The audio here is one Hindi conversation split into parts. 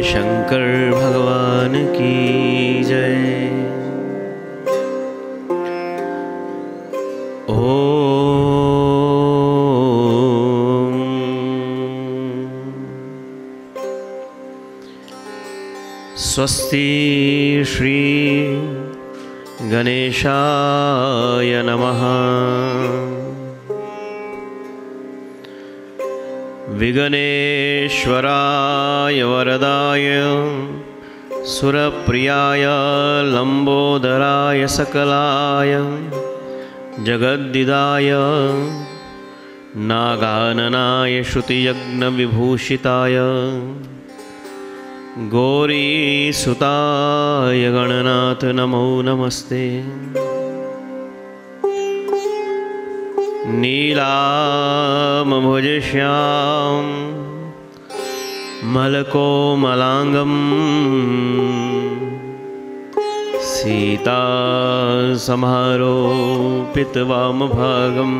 शंकर भगवान की जय। ओम। स्वस्ति श्री गणेशाय नमः। विघ्नेश्वराय वरदाय सुरप्रियाय लंबोदराय सकलाय जगद्दिदाय नागाननाय श्रुतियज्ञविभूषिताय गौरीसुताय गणनाथ नमो नमस्ते। नीलाम्भुजश्याम मलकोमलांगम् सीता समारोपितवामभागम्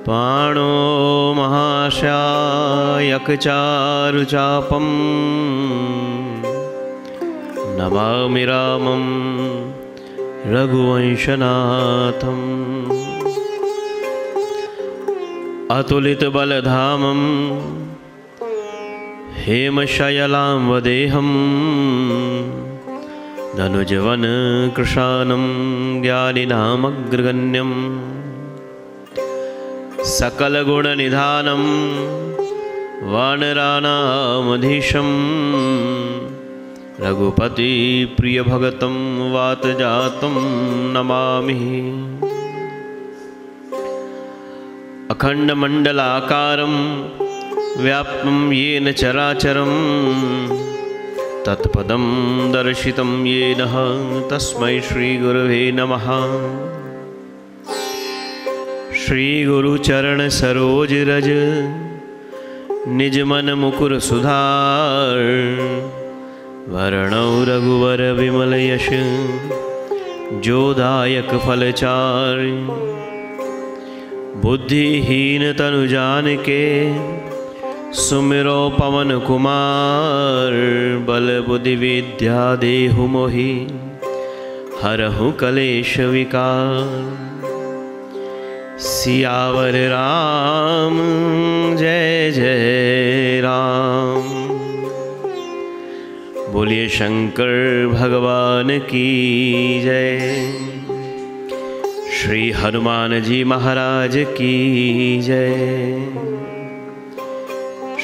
पाणो महाशायकचारुचापम् नमामि रामं रघुवंशनाथम्। अतुलितबलधामं हेमशयलाम्बदेहं धनुजवनकृशानं ज्ञानिनामग्रगण्यं सकलगुणनिधानं वानराणामधीशं रघुपतिप्रियभगतं वातजातं नमामि। अखंडमंडलाकारं व्याप्तं येन चराचरं तत्पदं दर्शितं येन तस्मै श्रीगुरवे नमः। श्रीगुरुचरणसरोजरज निजमन मुकुर सुधार वरणौ रघुवर विमल यश जोदायक फलचार। बुद्धिहीन तनु जानिके सुमिरो पवन कुमार बल बुद्धि विद्या देहु मोहि हरहु कलेश विकार। सियावर राम जय जय राम। बोलिए शंकर भगवान की जय। श्री हनुमान जी महाराज की जय।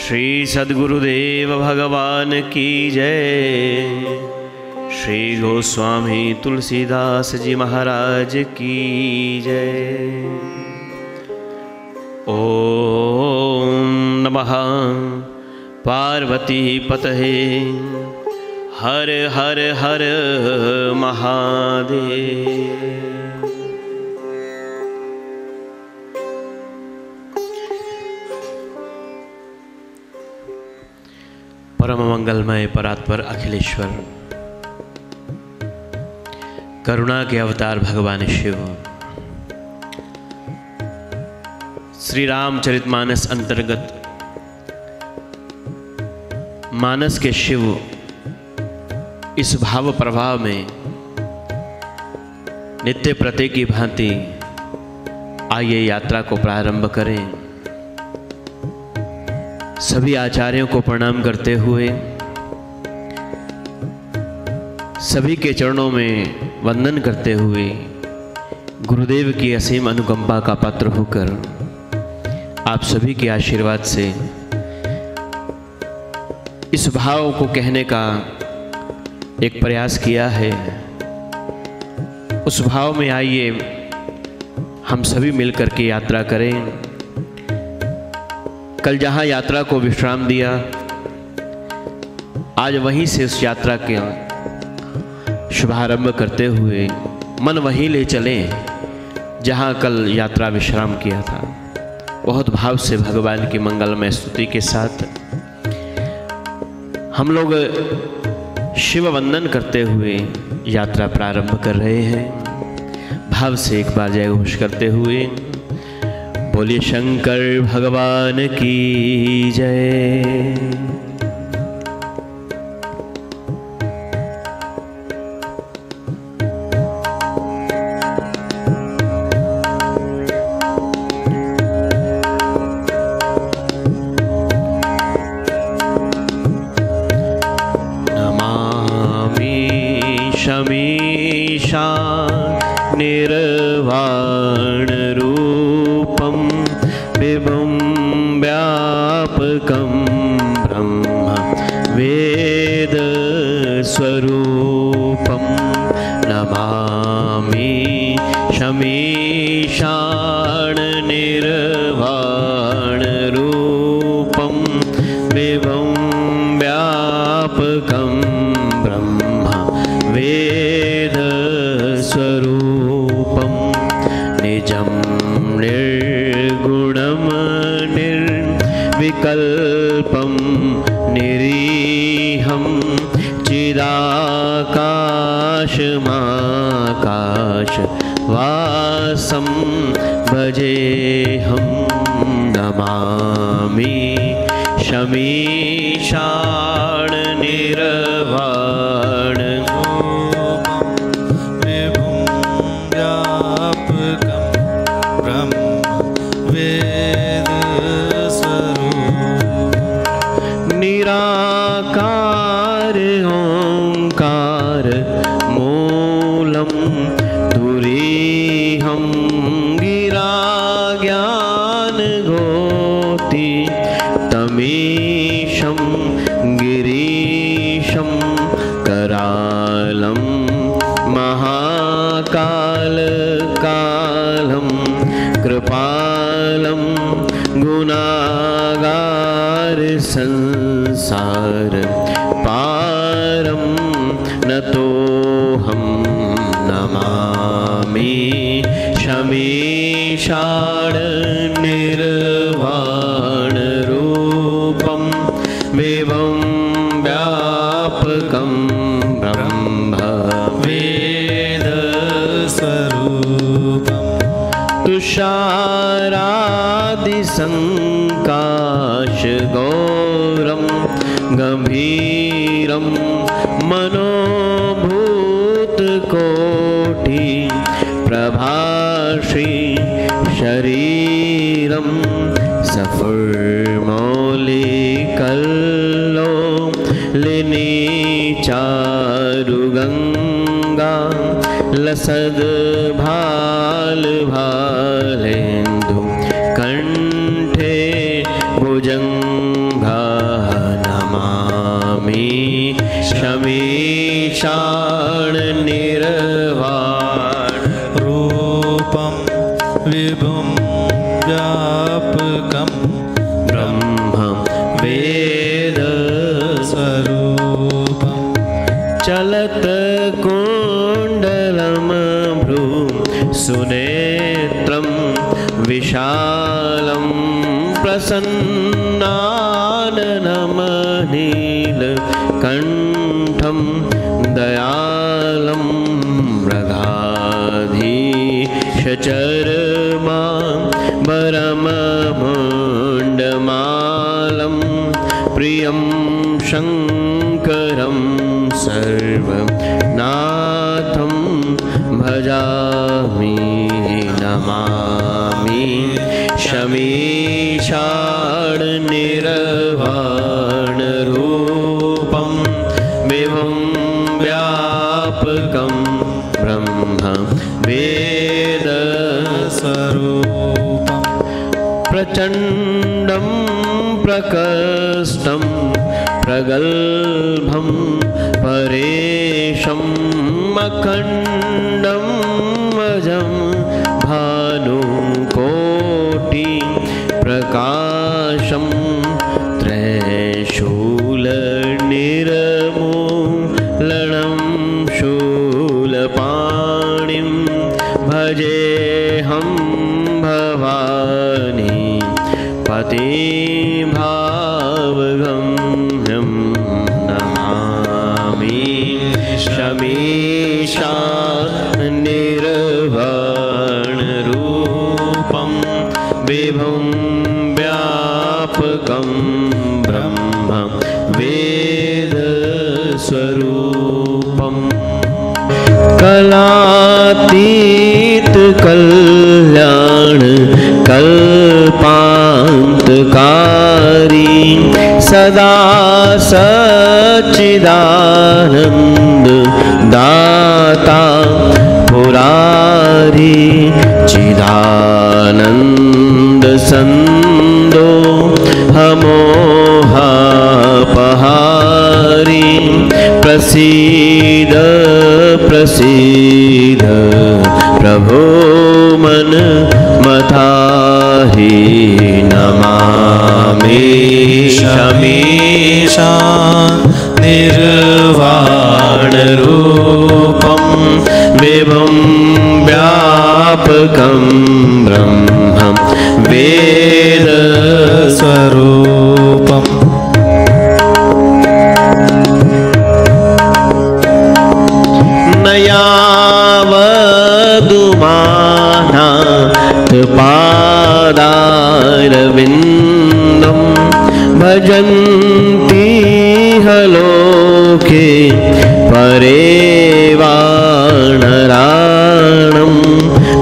श्री सद्गुरुदेव भगवान की जय। श्री गोस्वामी तुलसीदास जी महाराज की जय। ओम नमः पार्वती पतये हर हर हर महादेव। परम मंगलमय परात्पर अखिलेश्वर करुणा के अवतार भगवान शिव श्री रामचरितमानस अंतर्गत मानस के शिव इस भाव प्रवाह में नित्य प्रत्येक की भांति आइए यात्रा को प्रारंभ करें। सभी आचार्यों को प्रणाम करते हुए सभी के चरणों में वंदन करते हुए गुरुदेव की असीम अनुकंपा का पात्र होकर आप सभी के आशीर्वाद से इस भाव को कहने का एक प्रयास किया है। उस भाव में आइए हम सभी मिलकर के यात्रा करें। कल जहाँ यात्रा को विश्राम दिया आज वहीं से उस यात्रा के शुभारंभ करते हुए मन वहीं ले चलें जहाँ कल यात्रा विश्राम किया था। बहुत भाव से भगवान की मंगलमय स्तुति के साथ हम लोग शिव वंदन करते हुए यात्रा प्रारंभ कर रहे हैं। भाव से एक बार जय घोष करते हुए बोलिए शंकर भगवान की जय। निर्वाणरूपं विभुं व्यापकं ब्रह्म वेदस्वरूपं नमामि शमीशाननिर्वाणरूपं विभुं व्यापकं ब्रह्म वेदस्वरूपं निजं निर्गुणं निर्विकल्पं निरीहं चिदाकाशमाकाशवासं भजेऽहं नमामि शमीशाननिर्वाणरूपं विभुं व्यापकं ब्रह्म वेदस्वरूपं निराकार ओंकार मूलं तुरीहं गिरा ज्ञानगोति तमीशं गिरीशं करालं महाकालकालं कृपालं गुणागार संसार पारं नतोऽहं नमामि शमीशाननिर्वाणरूपं विभुं व्यापकं ब्रह्म वेदस्वरूपं तुषारादिसङ्काशगौरं गम्भीरं मनोभूतकोटि प्रभाषी शरीरं सफुर्मौलिकल्लोलिनी चारुगङ्गा लसद्भालभालेन्दु कण्ठे भुजङ्गा नमामि शमीशाननिर्वाणरूपं विभुं व्यापकं ब्रह्म वेदस्वरूपं चलत्कुण्डलं भ्रू सुनेत्रं विशालं प्रसन्नाननमनीलकण्ठं दयालं मृगाधीशचर्माम्बरममुण्डमालं प्रियं शङ्करं सर्वनाथं भजामि नमामि शमीशाननिर्वाणरूपं विभुं व्यापकं ब्रह्म वेदस्वरूपं प्रचण्डं प्रकष्टं प्रगल्भं परेशं अखण्डं अजं भानुकोटि प्रकाशं त्रैशूलनिर्मूलनं शूलपाणिं भजेऽहं भवानी पतिभावगम्यं नमामि शमीशाननिर्वाणरूपं विभुं व्यापकं ब्रह्म वेदस्वरूपं कलातीत कल्याण कल्पान्तकारी सदा सच्चिदानन्द दाता पुरातन चिदानंद संदो हमोहापहारी प्रसीद प्रसीद प्रभो मन मथाहि नमामि शमीशा निर्वाण रूपं विभुं व्यापकं ब्रह्मं वेद स्वरूपम् नयावदुमानाथ पादारविन्दं भजन्ति लोके परेवाणराणं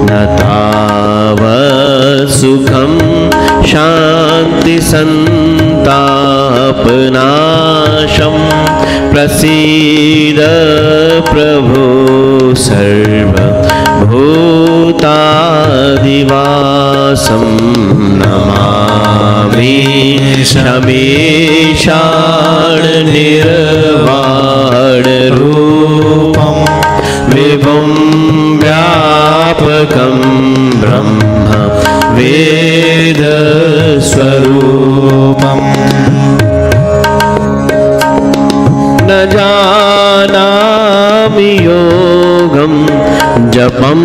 न तावत्सुखं शान्तिसन्तापनाशं प्रसीद प्रभो सर्वभूतादिवासं नमामि शमीशान निर्वाण रूपं विभुं व्यापकं ब्रह्म वेद स्वरूपम् न जानामि योगं जपं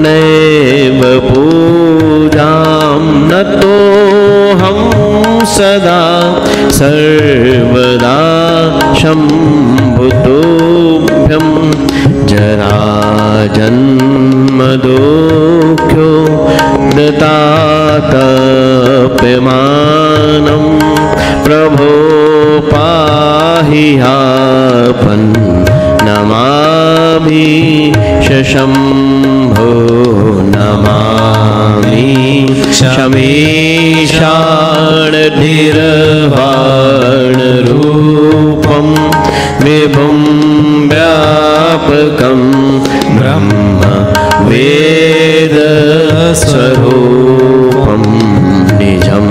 नैव पूजां नतोऽहं सदा सर्वदा शम्भुतोभ्यं जराजन्मदुःखो दतातप्यमानं प्रभो पाहि आपन् नमामि शम्भो नमामि शमीशान निर्वाण रूपं विभुं व्यापकं ब्रह्म वेद स्वरूपं निजं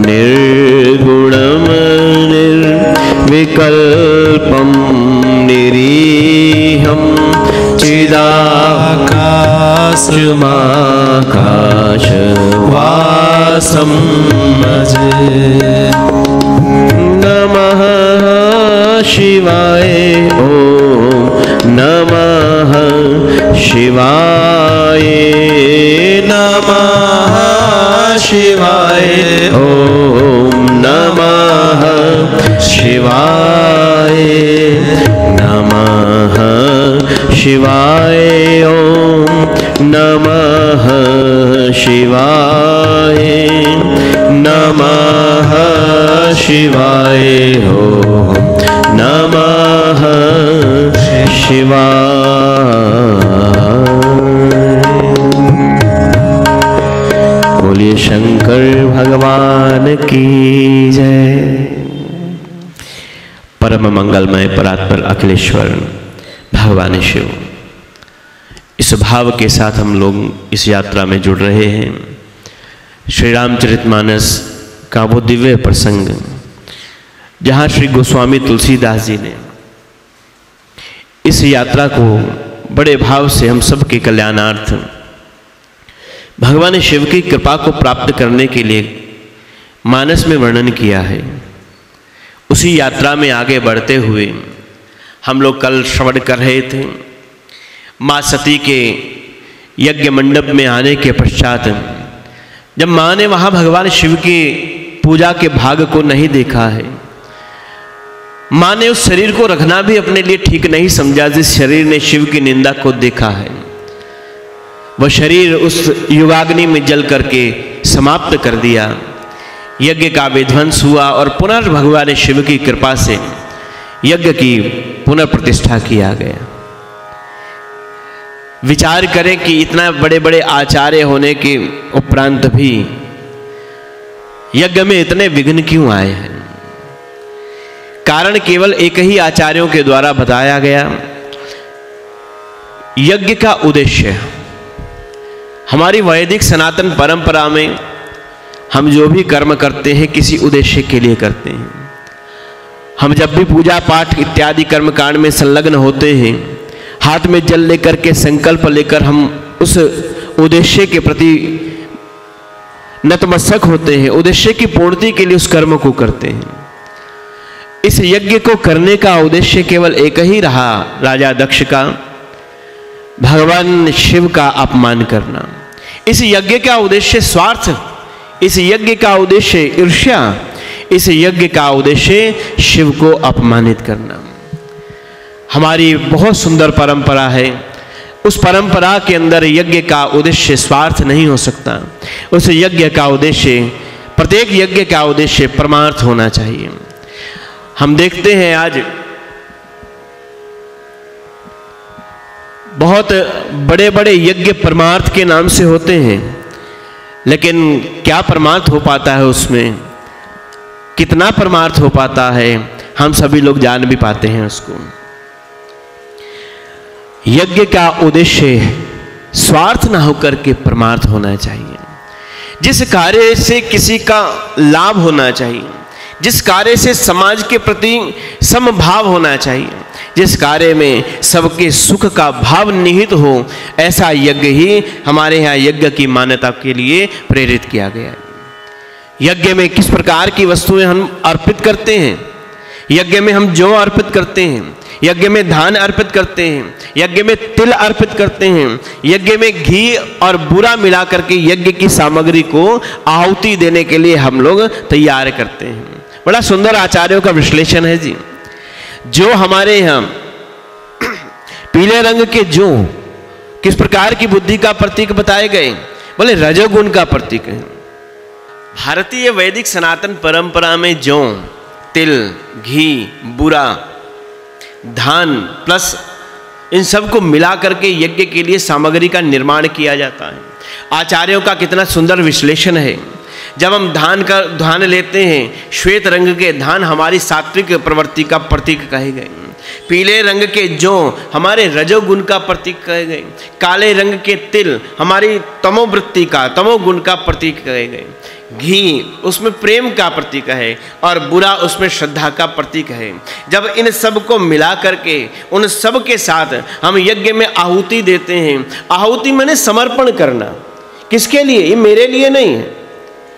निर्गुणं निर्विकल्पं निरीहं चिदाकाशमाकाशवासं भजे। नमः शिवाय ॐ नमः शिवाय नमः शिवाय ॐ नमः शिवाय नमः शिवाय ॐ नमः शिवाय नमः शिवाय ॐ नमः शिवाय। बोलिए शंकर भगवान की जय। परम मंगलमय परात्पर अखिलेश्वर भगवान शिव, इस भाव के साथ हम लोग इस यात्रा में जुड़ रहे हैं। श्री रामचरितमानस का वो दिव्य प्रसंग जहाँ श्री गोस्वामी तुलसीदास जी ने इस यात्रा को बड़े भाव से हम सब के कल्याणार्थ भगवान शिव की कृपा को प्राप्त करने के लिए मानस में वर्णन किया है। उसी यात्रा में आगे बढ़ते हुए हम लोग कल श्रवण कर रहे थे। माँ सती के यज्ञ मंडप में आने के पश्चात जब माँ ने वहाँ भगवान शिव की पूजा के भाग को नहीं देखा है, माँ ने उस शरीर को रखना भी अपने लिए ठीक नहीं समझा जिस शरीर ने शिव की निंदा को देखा है। वह शरीर उस युगाग्नि में जल करके समाप्त कर दिया। यज्ञ का विध्वंस हुआ और पुनः भगवान शिव की कृपा से यज्ञ की पुनर्प्रतिष्ठा किया गया। विचार करें कि इतना बड़े बड़े आचार्य होने के उपरांत भी यज्ञ में इतने विघ्न क्यों आए हैं? कारण केवल एक ही आचार्यों के द्वारा बताया गया। यज्ञ का उद्देश्य हमारी वैदिक सनातन परंपरा में हम जो भी कर्म करते हैं किसी उद्देश्य के लिए करते हैं। हम जब भी पूजा पाठ इत्यादि कर्म कांड में संलग्न होते हैं, हाथ में जल लेकर के संकल्प लेकर हम उस उद्देश्य के प्रति नतमस्तक होते हैं, उद्देश्य की पूर्ति के लिए उस कर्म को करते हैं। इस यज्ञ को करने का उद्देश्य केवल एक ही रहा, राजा दक्ष का भगवान शिव का अपमान करना। इस यज्ञ का उद्देश्य स्वार्थ, इस यज्ञ का उद्देश्य ईर्ष्या, इस यज्ञ का उद्देश्य शिव को अपमानित करना। हमारी बहुत सुंदर परंपरा है, उस परंपरा के अंदर यज्ञ का उद्देश्य स्वार्थ नहीं हो सकता। उस यज्ञ का उद्देश्य, प्रत्येक यज्ञ का उद्देश्य परमार्थ होना चाहिए। हम देखते हैं आज बहुत बड़े बड़े यज्ञ परमार्थ के नाम से होते हैं, लेकिन क्या परमार्थ हो पाता है उसमें, कितना परमार्थ हो पाता है, हम सभी लोग जान भी पाते हैं उसको। यज्ञ का उद्देश्य स्वार्थ ना होकर के परमार्थ होना चाहिए। जिस कार्य से किसी का लाभ होना चाहिए, जिस कार्य से समाज के प्रति समभाव होना चाहिए, जिस कार्य में सबके सुख का भाव निहित हो, ऐसा यज्ञ ही हमारे यहाँ यज्ञ की मान्यता के लिए प्रेरित किया गया है। यज्ञ में किस प्रकार की वस्तुएं हम अर्पित करते हैं, यज्ञ में हम जौ अर्पित करते हैं, यज्ञ में धान अर्पित करते हैं, यज्ञ में तिल अर्पित करते हैं, यज्ञ में घी और बूरा मिला करके यज्ञ की सामग्री को आहुति देने के लिए हम लोग तैयार करते हैं। बड़ा सुंदर आचार्यों का विश्लेषण है जी। जो हमारे यहाँ पीले रंग के जौ किस प्रकार की बुद्धि का प्रतीक बताए गए, बोले रजोगुण का प्रतीक है। भारतीय वैदिक सनातन परंपरा में जौ, तिल, घी, बूरा, धान प्लस इन सब को मिला करके यज्ञ के लिए सामग्री का निर्माण किया जाता है। आचार्यों का कितना सुंदर विश्लेषण है। जब हम धान लेते हैं, श्वेत रंग के धान हमारी सात्विक प्रवृत्ति का प्रतीक कहे गए, पीले रंग के जौ हमारे रजोगुण का प्रतीक कहे गए, काले रंग के तिल हमारी तमोवृत्ति का, तमोगुण का प्रतीक कहे गए, घी उसमें प्रेम का प्रतीक है और बुरा उसमें श्रद्धा का प्रतीक है। जब इन सब को मिला करके उन सब के साथ हम यज्ञ में आहुति देते हैं, आहुति माने समर्पण करना। किसके लिए? ये मेरे लिए नहीं है,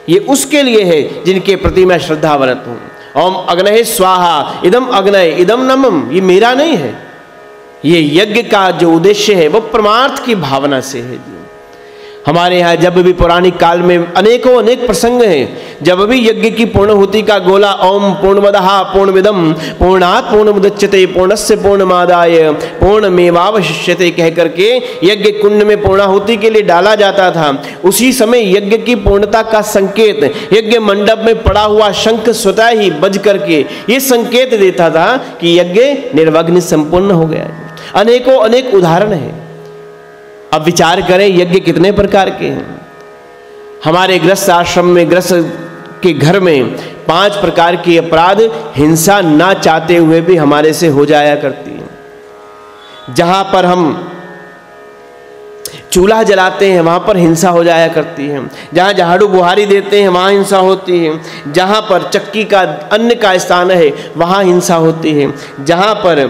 ये उसके लिए है जिनके प्रति मैं श्रद्धावरत हूँ। ओम अग्नये स्वाहा इदम अग्नये इदम नमम, ये मेरा नहीं है। ये यज्ञ का जो उद्देश्य है वो परमार्थ की भावना से है। हमारे यहाँ जब भी पौराणिक काल में अनेक प्रसंग हैं, जब भी यज्ञ की पूर्णहुति का गोला ओम पूर्णमदः पूर्णमिदं पूर्णात् पूर्णमुदच्यते पूर्णस्य पूर्णमादाय पूर्णमेवावशिष्यते कह करके यज्ञ कुंड में पूर्णाहुति के लिए डाला जाता था। उसी समय यज्ञ की पूर्णता का संकेत यज्ञ मंडप में पड़ा हुआ शंख स्वतः ही बज करके ये संकेत देता था कि यज्ञ निर्विघ्न संपूर्ण हो गया। अनेक उदाहरण हैं। अब विचार करें यज्ञ कितने प्रकार के हैं। हमारे गृहस्थ आश्रम में, गृहस्थ के घर में 5 प्रकार की अपराध हिंसा ना चाहते हुए भी हमारे से हो जाया करती है। जहां पर हम चूल्हा जलाते हैं वहां पर हिंसा हो जाया करती है, जहां झाड़ू बुहारी देते हैं वहां हिंसा होती है, जहां पर चक्की का अन्न का स्थान है वहां हिंसा होती है, जहां पर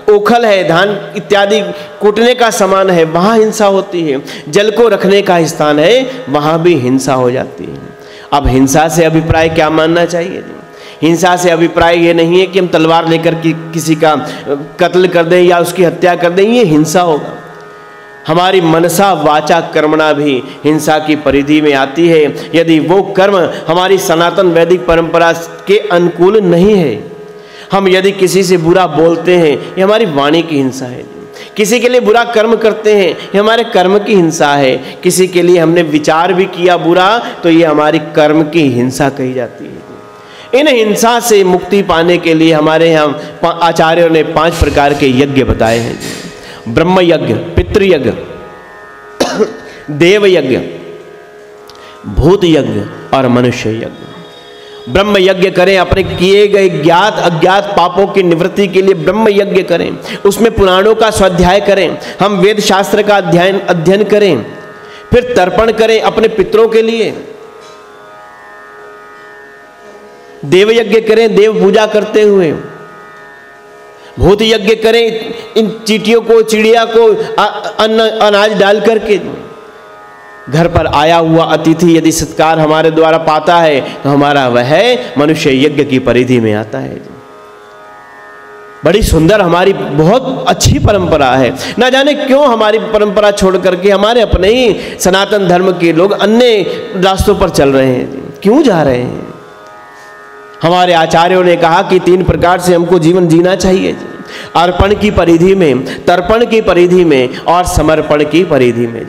ओखल है, धान इत्यादि कूटने का सामान है वहां हिंसा होती है, जल को रखने का स्थान है वहां भी हिंसा हो जाती है। अब हिंसा से अभिप्राय क्या मानना चाहिए? हिंसा से अभिप्राय ये नहीं है कि हम तलवार लेकर किसी का कत्ल कर दें या उसकी हत्या कर दें, ये हिंसा होगा। हमारी मनसा वाचा कर्मणा भी हिंसा की परिधि में आती है, यदि वो कर्म हमारी सनातन वैदिक परंपरा के अनुकूल नहीं है। हम यदि किसी से बुरा बोलते हैं ये हमारी वाणी की हिंसा है, किसी के लिए बुरा कर्म करते हैं ये हमारे कर्म की हिंसा है, किसी के लिए हमने विचार भी किया बुरा तो ये हमारी कर्म की हिंसा कही जाती है। इन हिंसा से मुक्ति पाने के लिए हमारे यहाँ आचार्यों ने 5 प्रकार के यज्ञ बताए हैं। ब्रह्म यज्ञ, पितृयज्ञ, देव यज्ञ, भूत यज्ञ और मनुष्य यज्ञ। ब्रह्म यज्ञ करें, अपने किए गए ज्ञात अज्ञात पापों की निवृत्ति के लिए ब्रह्म यज्ञ करें, उसमें पुराणों का स्वाध्याय करें, हम वेद शास्त्र का अध्ययन करें। फिर तर्पण करें अपने पितरों के लिए, देव यज्ञ करें देव पूजा करते हुए, भूत यज्ञ करें इन चींटियों को, चिड़िया को अन्न अनाज डाल करके। घर पर आया हुआ अतिथि यदि सत्कार हमारे द्वारा पाता है तो हमारा वह मनुष्य यज्ञ की परिधि में आता है। बड़ी सुंदर हमारी बहुत अच्छी परंपरा है। ना जाने क्यों हमारी परंपरा छोड़ करके हमारे अपने ही सनातन धर्म के लोग अन्य रास्तों पर चल रहे हैं। क्यों जा रहे हैं? हमारे आचार्यों ने कहा कि 3 प्रकार से हमको जीवन जीना चाहिए, अर्पण की परिधि में, तर्पण की परिधि में और समर्पण की परिधि में।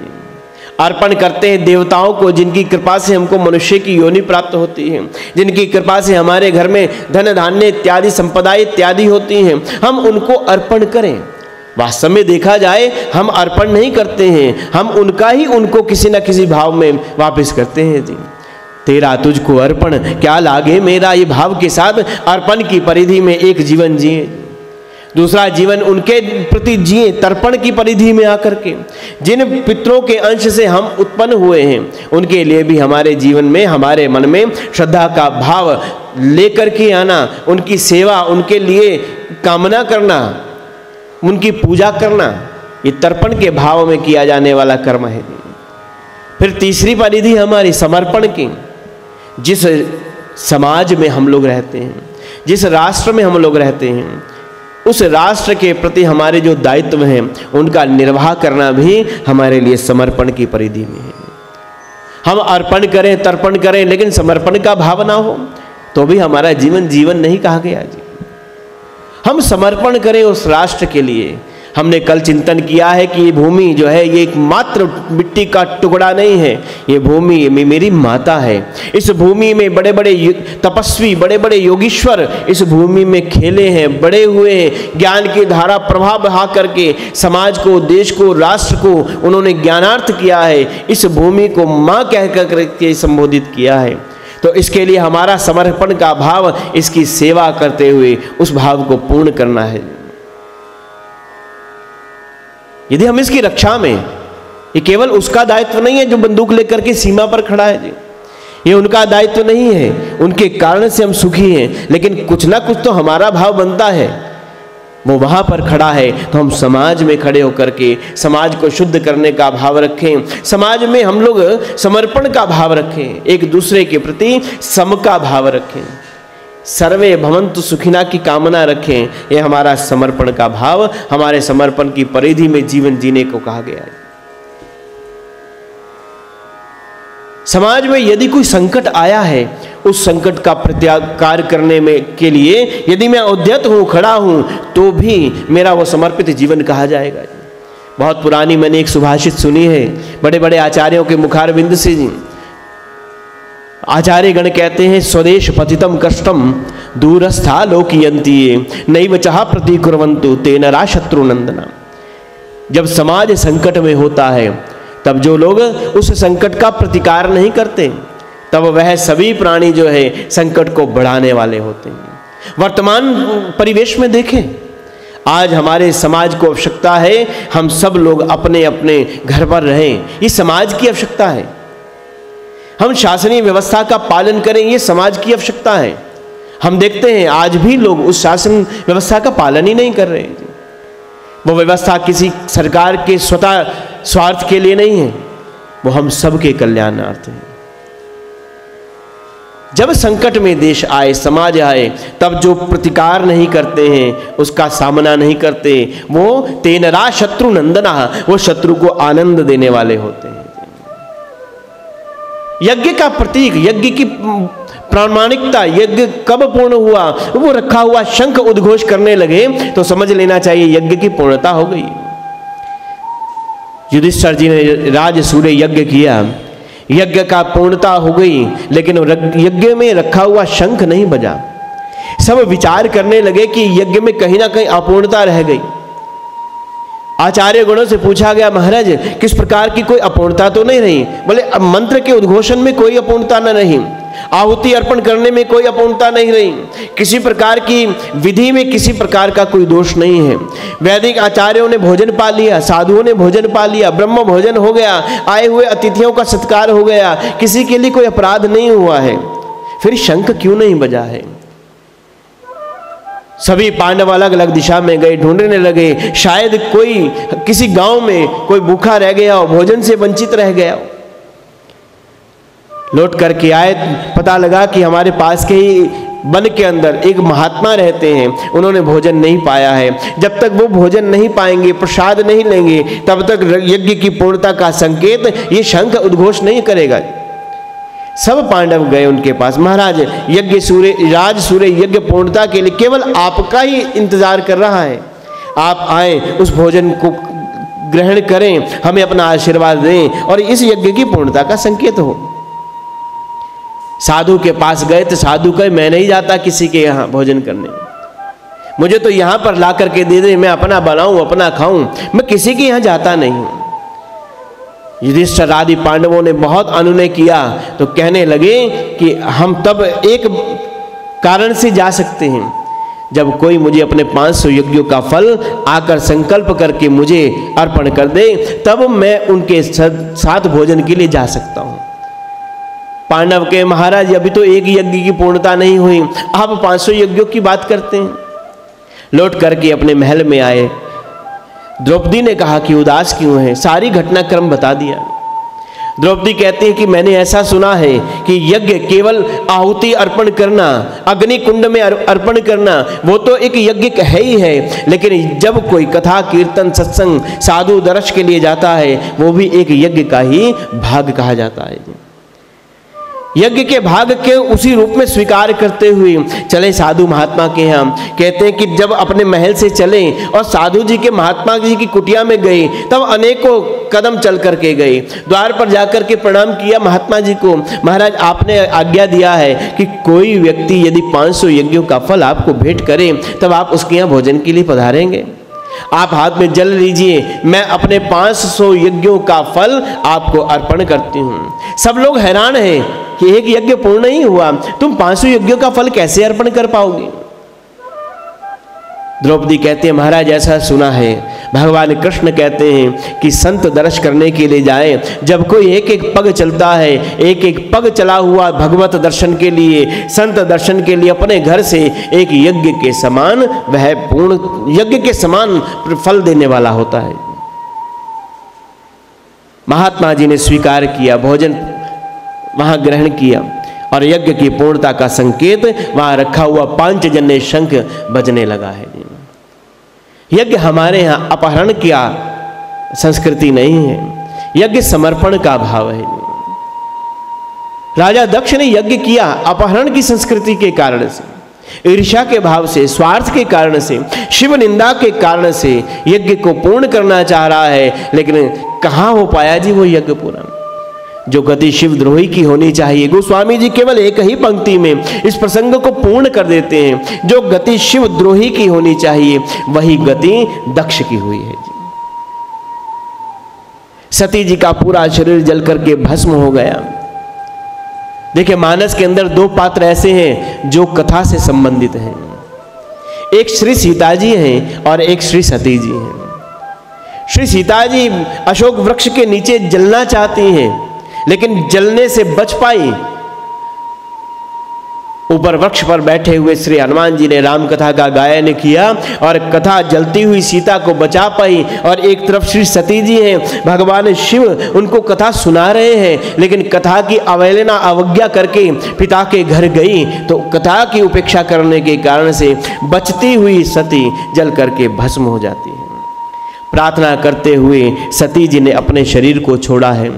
अर्पण करते हैं देवताओं को, जिनकी कृपा से हमको मनुष्य की योनि प्राप्त होती है, जिनकी कृपा से हमारे घर में धन धान्य इत्यादि संपदा इत्यादि होती हैं, हम उनको अर्पण करें। वास्तव में देखा जाए हम अर्पण नहीं करते हैं, हम उनका ही उनको किसी न किसी भाव में वापस करते हैं। जी, तेरा तुझको अर्पण क्या लागे मेरा, ये भाव के साथ अर्पण की परिधि में एक जीवन जिए, दूसरा जीवन उनके प्रति जिए तर्पण की परिधि में आकर के। जिन पितरों के अंश से हम उत्पन्न हुए हैं उनके लिए भी हमारे जीवन में, हमारे मन में श्रद्धा का भाव लेकर के आना, उनकी सेवा, उनके लिए कामना करना, उनकी पूजा करना, ये तर्पण के भाव में किया जाने वाला कर्म है। फिर तीसरी परिधि हमारी समर्पण की। जिस समाज में हम लोग रहते हैं, जिस राष्ट्र में हम लोग रहते हैं, उस राष्ट्र के प्रति हमारे जो दायित्व हैं उनका निर्वाह करना भी हमारे लिए समर्पण की परिधि में है। हम अर्पण करें, तर्पण करें, लेकिन समर्पण का भाव ना हो तो भी हमारा जीवन नहीं कहा गया। जी, हम समर्पण करें उस राष्ट्र के लिए। हमने कल चिंतन किया है कि ये भूमि जो है ये एक मात्र मिट्टी का टुकड़ा नहीं है, ये भूमि मेरी माता है। इस भूमि में बड़े बड़े तपस्वी, बड़े बड़े योगीश्वर इस भूमि में खेले हैं, बड़े हुए हैं, ज्ञान की धारा प्रभाव बहा करके समाज को, देश को, राष्ट्र को उन्होंने ज्ञानार्थ किया है। इस भूमि को माँ कह करके संबोधित किया है। तो इसके लिए हमारा समर्पण का भाव, इसकी सेवा करते हुए उस भाव को पूर्ण करना है। यदि हम इसकी रक्षा में, ये केवल उसका दायित्व नहीं है जो बंदूक लेकर के सीमा पर खड़ा है जी, ये उनका दायित्व नहीं है, उनके कारण से हम सुखी हैं, लेकिन कुछ ना कुछ तो हमारा भाव बनता है। वो वहां पर खड़ा है तो हम समाज में खड़े होकर के समाज को शुद्ध करने का भाव रखें, समाज में हम लोग समर्पण का भाव रखें, एक दूसरे के प्रति सम का भाव रखें, सर्वे भवन्तु सुखिना की कामना रखें। यह हमारा समर्पण का भाव, हमारे समर्पण की परिधि में जीवन जीने को कहा गया है। समाज में यदि कोई संकट आया है, उस संकट का प्रत्याकार करने में के लिए यदि मैं उद्यत हूं, खड़ा हूं, तो भी मेरा वो समर्पित जीवन कहा जाएगा। बहुत पुरानी मैंने एक सुभाषित सुनी है बड़े बड़े आचार्यों के मुखारविंद से। जी, आचार्य गण कहते हैं, स्वदेश पतितम कष्टम दूरस्था लोकयंती नैव चाह प्रतिकुर्वन्तु तेन रा शत्रु नंदना। जब समाज संकट में होता है तब जो लोग उस संकट का प्रतिकार नहीं करते, तब वह सभी प्राणी जो है संकट को बढ़ाने वाले होते हैं। वर्तमान परिवेश में देखें, आज हमारे समाज को आवश्यकता है हम सब लोग अपने अपने घर पर रहें, ये समाज की आवश्यकता है। हम शासनीय व्यवस्था का पालन करें, ये समाज की आवश्यकता है। हम देखते हैं आज भी लोग उस शासन व्यवस्था का पालन ही नहीं कर रहे हैं। वो व्यवस्था किसी सरकार के स्वतः स्वार्थ के लिए नहीं है, वो हम सबके कल्याणार्थ है। जब संकट में देश आए, समाज आए, तब जो प्रतिकार नहीं करते हैं, उसका सामना नहीं करते, वो तेनरा शत्रु नंदना, वो शत्रु को आनंद देने वाले होते हैं। यज्ञ का प्रतीक, यज्ञ की प्रामाणिकता, यज्ञ कब पूर्ण हुआ, वो रखा हुआ शंख उद्घोष करने लगे तो समझ लेना चाहिए यज्ञ की पूर्णता हो गई। युधिष्ठिर जी ने राजसूय यज्ञ किया, यज्ञ का पूर्णता हो गई, लेकिन यज्ञ में रखा हुआ शंख नहीं बजा। सब विचार करने लगे कि यज्ञ में कहीं ना कहीं अपूर्णता रह गई। आचार्य गणों से पूछा गया, महाराज किस प्रकार की कोई अपूर्णता तो नहीं रही? बोले मंत्र के उद्घोषण में कोई अपूर्णता न रही, आहुति अर्पण करने में कोई अपूर्णता नहीं रही, किसी प्रकार की विधि में किसी प्रकार का कोई दोष नहीं है। वैदिक आचार्यों ने भोजन पा लिया, साधुओं ने भोजन पा लिया, ब्रह्म भोजन हो गया, आए हुए अतिथियों का सत्कार हो गया, किसी के लिए कोई अपराध नहीं हुआ है, फिर शंख क्यों नहीं बजा है? सभी पांडव अलग अलग दिशा में गए, ढूंढने लगे, शायद कोई किसी गांव में कोई भूखा रह गया हो, भोजन से वंचित रह गया हो। लौट करके आए, पता लगा कि हमारे पास के ही वन के अंदर एक महात्मा रहते हैं, उन्होंने भोजन नहीं पाया है। जब तक वो भोजन नहीं पाएंगे, प्रसाद नहीं लेंगे, तब तक यज्ञ की पूर्णता का संकेत ये शंख उद्घोष नहीं करेगा। सब पांडव गए उनके पास, महाराज राज सूर्य यज्ञ पूर्णता के लिए केवल आपका ही इंतजार कर रहा है, आप आए, उस भोजन को ग्रहण करें, हमें अपना आशीर्वाद दें और इस यज्ञ की पूर्णता का संकेत हो। साधु के पास गए तो साधु कहे, मैं नहीं जाता किसी के यहाँ भोजन करने, मुझे तो यहाँ पर ला करके दे दे, मैं अपना बनाऊं अपना खाऊं, मैं किसी के यहाँ जाता नहीं हूं। युधिष्ठिर आदि पांडवों ने बहुत अनुनय किया तो कहने लगे कि हम तब एक कारण से जा सकते हैं, जब कोई मुझे अपने 500 यज्ञों का फल आकर संकल्प करके मुझे अर्पण कर दे, तब मैं उनके साथ भोजन के लिए जा सकता हूं। पांडव के, महाराज अभी तो एक यज्ञ की पूर्णता नहीं हुई, आप 500 यज्ञों की बात करते हैं। लौट करके अपने महल में आए, द्रौपदी ने कहा कि उदास क्यों है, सारी घटनाक्रम बता दिया। द्रौपदी कहती है कि मैंने ऐसा सुना है कि यज्ञ केवल आहुति अर्पण करना, अग्नि कुंड में अर्पण करना, वो तो एक यज्ञ है ही है, लेकिन जब कोई कथा कीर्तन सत्संग साधु दर्श के लिए जाता है, वो भी एक यज्ञ का ही भाग कहा जाता है। यज्ञ के भाग के उसी रूप में स्वीकार करते हुए चले साधु महात्मा के यहाँ। कहते हैं कि जब अपने महल से चले और साधु जी के महात्मा जी की कुटिया में गए, तब अनेकों कदम चल करके गए, द्वार पर जाकर के प्रणाम किया महात्मा जी को, महाराज आपने आज्ञा दिया है कि कोई व्यक्ति यदि 500 यज्ञों का फल आपको भेंट करे तब आप उसके यहाँ भोजन के लिए पधारेंगे, आप हाथ में जल लीजिए, मैं अपने 500 यज्ञों का फल आपको अर्पण करती हूँ। सब लोग हैरान हैं कि एक यज्ञ पूर्ण नहीं हुआ, तुम 500 यज्ञों का फल कैसे अर्पण कर पाओगे? द्रौपदी कहते हैं, महाराज ऐसा सुना है, भगवान कृष्ण कहते हैं कि संत दर्श करने के लिए जाए, जब कोई एक एक पग चलता है, एक एक पग चला हुआ भगवत दर्शन के लिए, संत दर्शन के लिए अपने घर से एक यज्ञ के समान, वह पूर्ण यज्ञ के समान फल देने वाला होता है। महात्मा जी ने स्वीकार किया, भोजन वहां ग्रहण किया और यज्ञ की पूर्णता का संकेत वहां रखा हुआ पांचजन्य शंख बजने लगा है। यज्ञ हमारे यहाँ अपहरण की संस्कृति नहीं है, यज्ञ समर्पण का भाव है। राजा दक्ष ने यज्ञ किया अपहरण की संस्कृति के कारण से, ईर्ष्या के भाव से, स्वार्थ के कारण से, शिव निंदा के कारण से यज्ञ को पूर्ण करना चाह रहा है, लेकिन कहाँ हो पाया जी वो यज्ञ पूरा? जो गति शिवद्रोही की होनी चाहिए, गोस्वामी जी केवल एक ही पंक्ति में इस प्रसंग को पूर्ण कर देते हैं। जो गति शिवद्रोही की होनी चाहिए वही गति दक्ष की हुई है जी। सती जी का पूरा शरीर जल करके भस्म हो गया। देखिए, मानस के अंदर दो पात्र ऐसे हैं जो कथा से संबंधित हैं, एक श्री सीता जी हैं और एक श्री सती जी हैं। श्री सीता जी अशोक वृक्ष के नीचे जलना चाहती हैं, लेकिन जलने से बच पाई। ऊपर वृक्ष पर बैठे हुए श्री हनुमान जी ने राम कथा का गायन किया और कथा जलती हुई सीता को बचा पाई। और एक तरफ श्री सती जी हैं, भगवान शिव उनको कथा सुना रहे हैं, लेकिन कथा की अवहेलना अवज्ञा करके पिता के घर गई तो कथा की उपेक्षा करने के कारण से बचती हुई सती जल करके भस्म हो जाती है। प्रार्थना करते हुए सती जी ने अपने शरीर को छोड़ा है,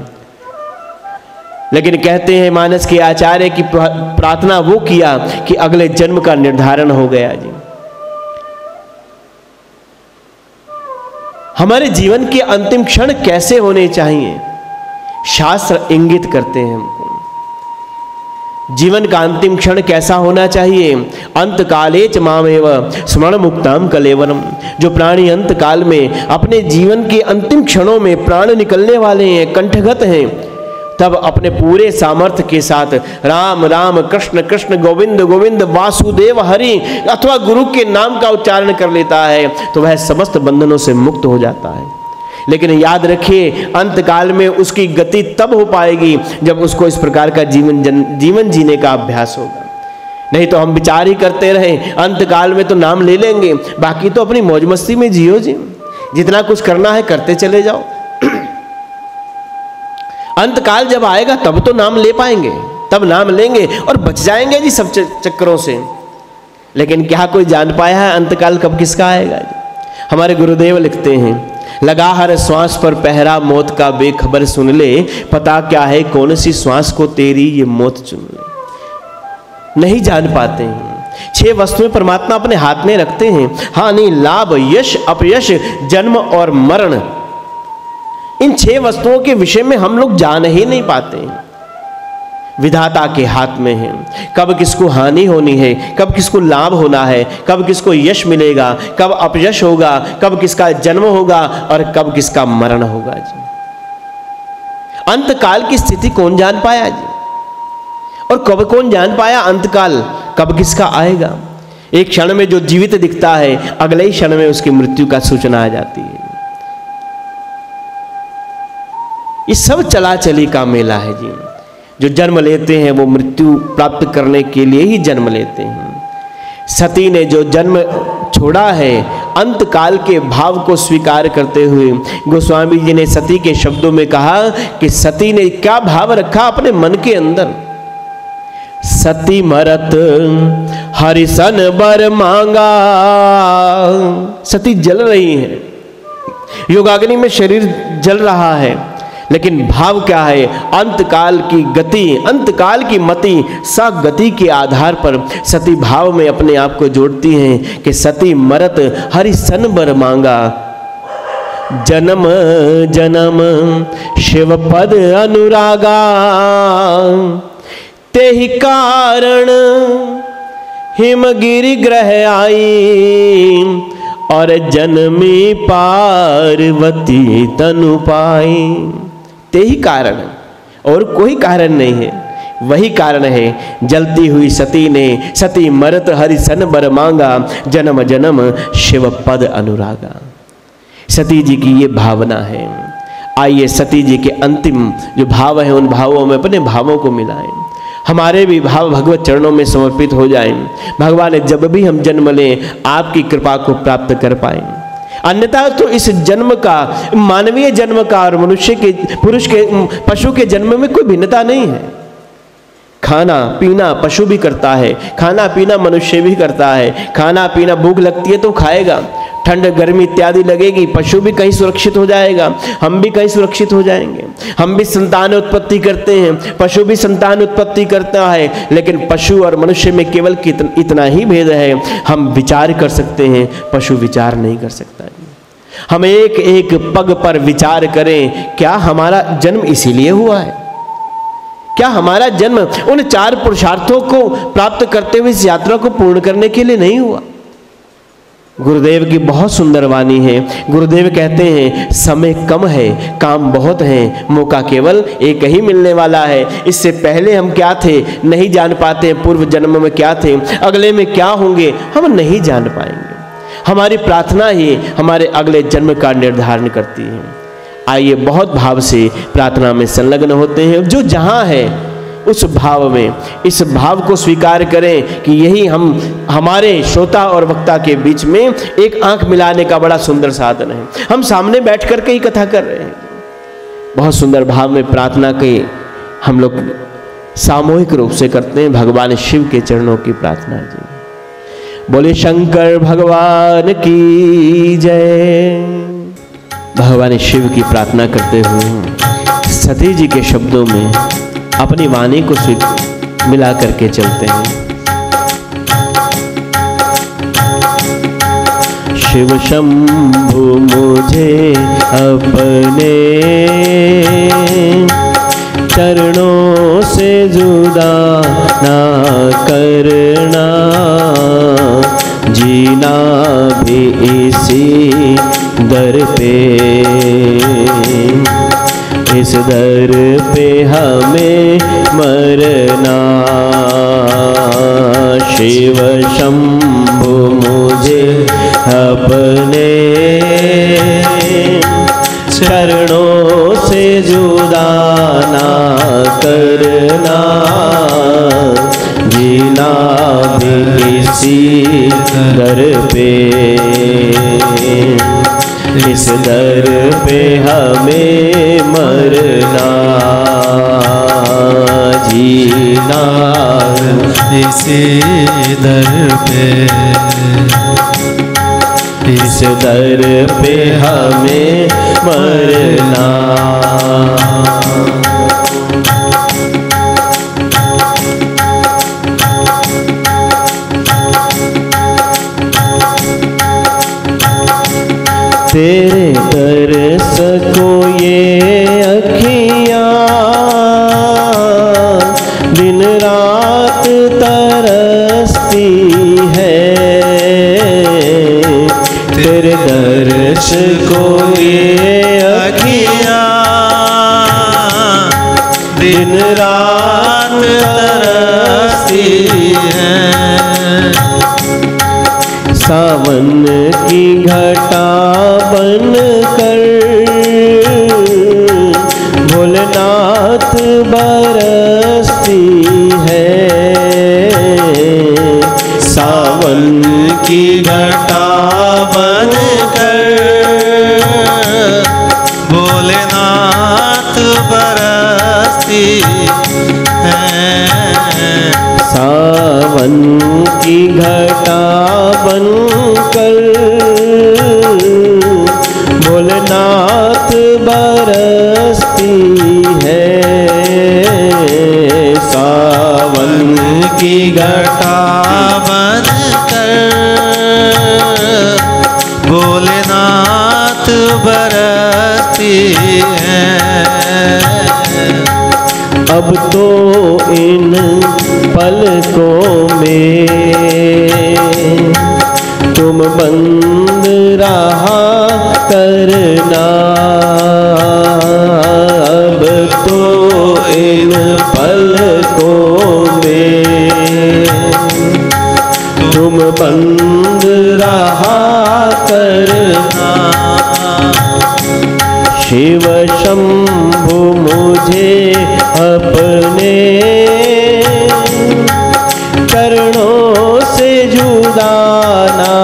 लेकिन कहते हैं मानस के आचार्य की प्रार्थना वो किया कि अगले जन्म का निर्धारण हो गया जी। हमारे जीवन के अंतिम क्षण कैसे होने चाहिए, शास्त्र इंगित करते हैं हमको। जीवन का अंतिम क्षण कैसा होना चाहिए? अंत काले च मामेव स्मरण मुक्ताम कलेवरम। जो प्राणी अंत काल में अपने जीवन के अंतिम क्षणों में प्राण निकलने वाले हैं, कंठगत हैं, तब अपने पूरे सामर्थ्य के साथ राम राम कृष्ण कृष्ण गोविंद गोविंद वासुदेव हरि अथवा गुरु के नाम का उच्चारण कर लेता है तो वह समस्त बंधनों से मुक्त हो जाता है। लेकिन याद रखिए, अंत काल में उसकी गति तब हो पाएगी जब उसको इस प्रकार का जीवन जीने का अभ्यास होगा। नहीं तो हम विचार ही करते रहे, अंत काल में तो नाम ले लेंगे, बाकी तो अपनी मौज मस्ती में जियो जी, जितना कुछ करना है करते चले जाओ। अंत काल जब आएगा तब तो नाम ले पाएंगे, तब नाम लेंगे और बच जाएंगे जी सब चक्करों से। लेकिन क्या कोई जान पाया है अंत काल कब किसका आएगा जी? हमारे गुरुदेव लिखते हैं, लगा हर श्वास पर पहरा मौत का बेखबर सुन ले, पता क्या है कौन सी श्वास को तेरी ये मौत चुन ले। नहीं जान पाते हैं। 6 वस्तुएं परमात्मा अपने हाथ में रखते हैं, हानि लाभ यश अपयश जन्म और मरण। इन 6 वस्तुओं के विषय में हम लोग जान ही नहीं पाते हैं। विधाता के हाथ में है, कब किसको हानि होनी है, कब किसको लाभ होना है, कब किसको यश मिलेगा, कब अपयश होगा, कब किसका जन्म होगा और कब किसका मरण होगा जी। अंत काल की स्थिति कौन जान पाया जी? और कब कौन जान पाया अंतकाल कब किसका आएगा? एक क्षण में जो जीवित दिखता है, अगले ही क्षण में उसकी मृत्यु का सूचना आ जाती है। ये सब चला चली का मेला है जी। जो जन्म लेते हैं वो मृत्यु प्राप्त करने के लिए ही जन्म लेते हैं। सती ने जो जन्म छोड़ा है, अंत काल के भाव को स्वीकार करते हुए गोस्वामी जी ने सती के शब्दों में कहा कि सती ने क्या भाव रखा अपने मन के अंदर। सती मरत हरिसन बर मांगा। सती जल रही है, योगाग्नि में शरीर जल रहा है, लेकिन भाव क्या है? अंतकाल की गति, अंतकाल की मति सगति के आधार पर सती भाव में अपने आप को जोड़ती हैं कि सती मरत हरिसन बर मांगा। जन्म जन्म शिव पद अनुरागा, ते ही कारण हिमगिरि ग्रह आई, और जन्मी पार्वती तनु पाई। ते ही कारण, और कोई कारण नहीं है, वही कारण है। जलती हुई सती ने सती मरत हरिसन बर मांगा, जन्म जन्म शिव पद अनुरागा। सती जी की ये भावना है। आइए सती जी के अंतिम जो भाव है उन भावों में अपने भावों को मिलाएं। हमारे भी भाव भगवत चरणों में समर्पित हो जाएं। भगवान जब भी हम जन्म लें आपकी कृपा को प्राप्त कर पाएं। अन्यथा तो इस जन्म का, मानवीय जन्म का और मनुष्य के, पुरुष के, पशु के जन्म में कोई भिन्नता नहीं है। खाना पीना पशु भी करता है, खाना पीना मनुष्य भी करता है। खाना पीना, भूख लगती है तो खाएगा, ठंड गर्मी इत्यादि लगेगी, पशु भी कहीं सुरक्षित हो जाएगा, हम भी कहीं सुरक्षित हो जाएंगे। हम भी संतान उत्पत्ति करते हैं, पशु भी संतान उत्पत्ति करता है, लेकिन पशु और मनुष्य में केवल इतना ही भेद है, हम विचार कर सकते हैं, पशु विचार नहीं कर सकता। हम एक एक पग पर विचार करें, क्या हमारा जन्म इसीलिए हुआ है? क्या हमारा जन्म उन 4 पुरुषार्थों को प्राप्त करते हुए इस यात्रा को पूर्ण करने के लिए नहीं हुआ? गुरुदेव की बहुत सुंदर वाणी है। गुरुदेव कहते हैं समय कम है, काम बहुत है, मौका केवल एक ही मिलने वाला है। इससे पहले हम क्या थे नहीं जान पाते, पूर्व जन्म में क्या थे, अगले में क्या होंगे हम नहीं जान पाएंगे। हमारी प्रार्थना ही हमारे अगले जन्म का निर्धारण करती है। आइए बहुत भाव से प्रार्थना में संलग्न होते हैं। जो जहाँ है उस भाव में, इस भाव को स्वीकार करें कि यही हम हमारे श्रोता और वक्ता के बीच में एक आंख मिलाने का बड़ा सुंदर साधन है। हम सामने बैठ कर के ही कथा कर रहे हैं। बहुत सुंदर भाव में प्रार्थना के हम लोग सामूहिक रूप से करते हैं। भगवान शिव के चरणों की प्रार्थना जी। बोले शंकर भगवान की जय। भगवान शिव की प्रार्थना करते हुए सती जी के शब्दों में अपनी वाणी को मिला करके चलते हैं। शिव शंभु मुझे अपने चरणों से जुदा ना करना, जीना भी इसी दर पे। इस दर पे हमें मरना। शिव शंभु मुझे अपने चरणों से जुदा ना करना। जीना भी इसी दर पे, इस दर पे हमें मरना। जीना इसी दर पे, इस दर पे हमें मरना। तेरे तरस को ये अखियाँ दिन रात तरसती है। तेरे दर्श को ये अखियाँ दिन रात तरसती है। सावन की घटा बन कर भोलेनाथ बरसती है। सावन की घटा बन कर भोलेनाथ बरसती है। सावन की घटा बन कर भोलेनाथ बरसती है। सावन की घटा बन कर भोलेनाथ बरसती है। अब तो इन पलकों में तुम बंद रहा करना। अब तो इन पलकों में तुम बंद रहा करना। शिव शंभु मुझे अपने चरणों से जुदा ना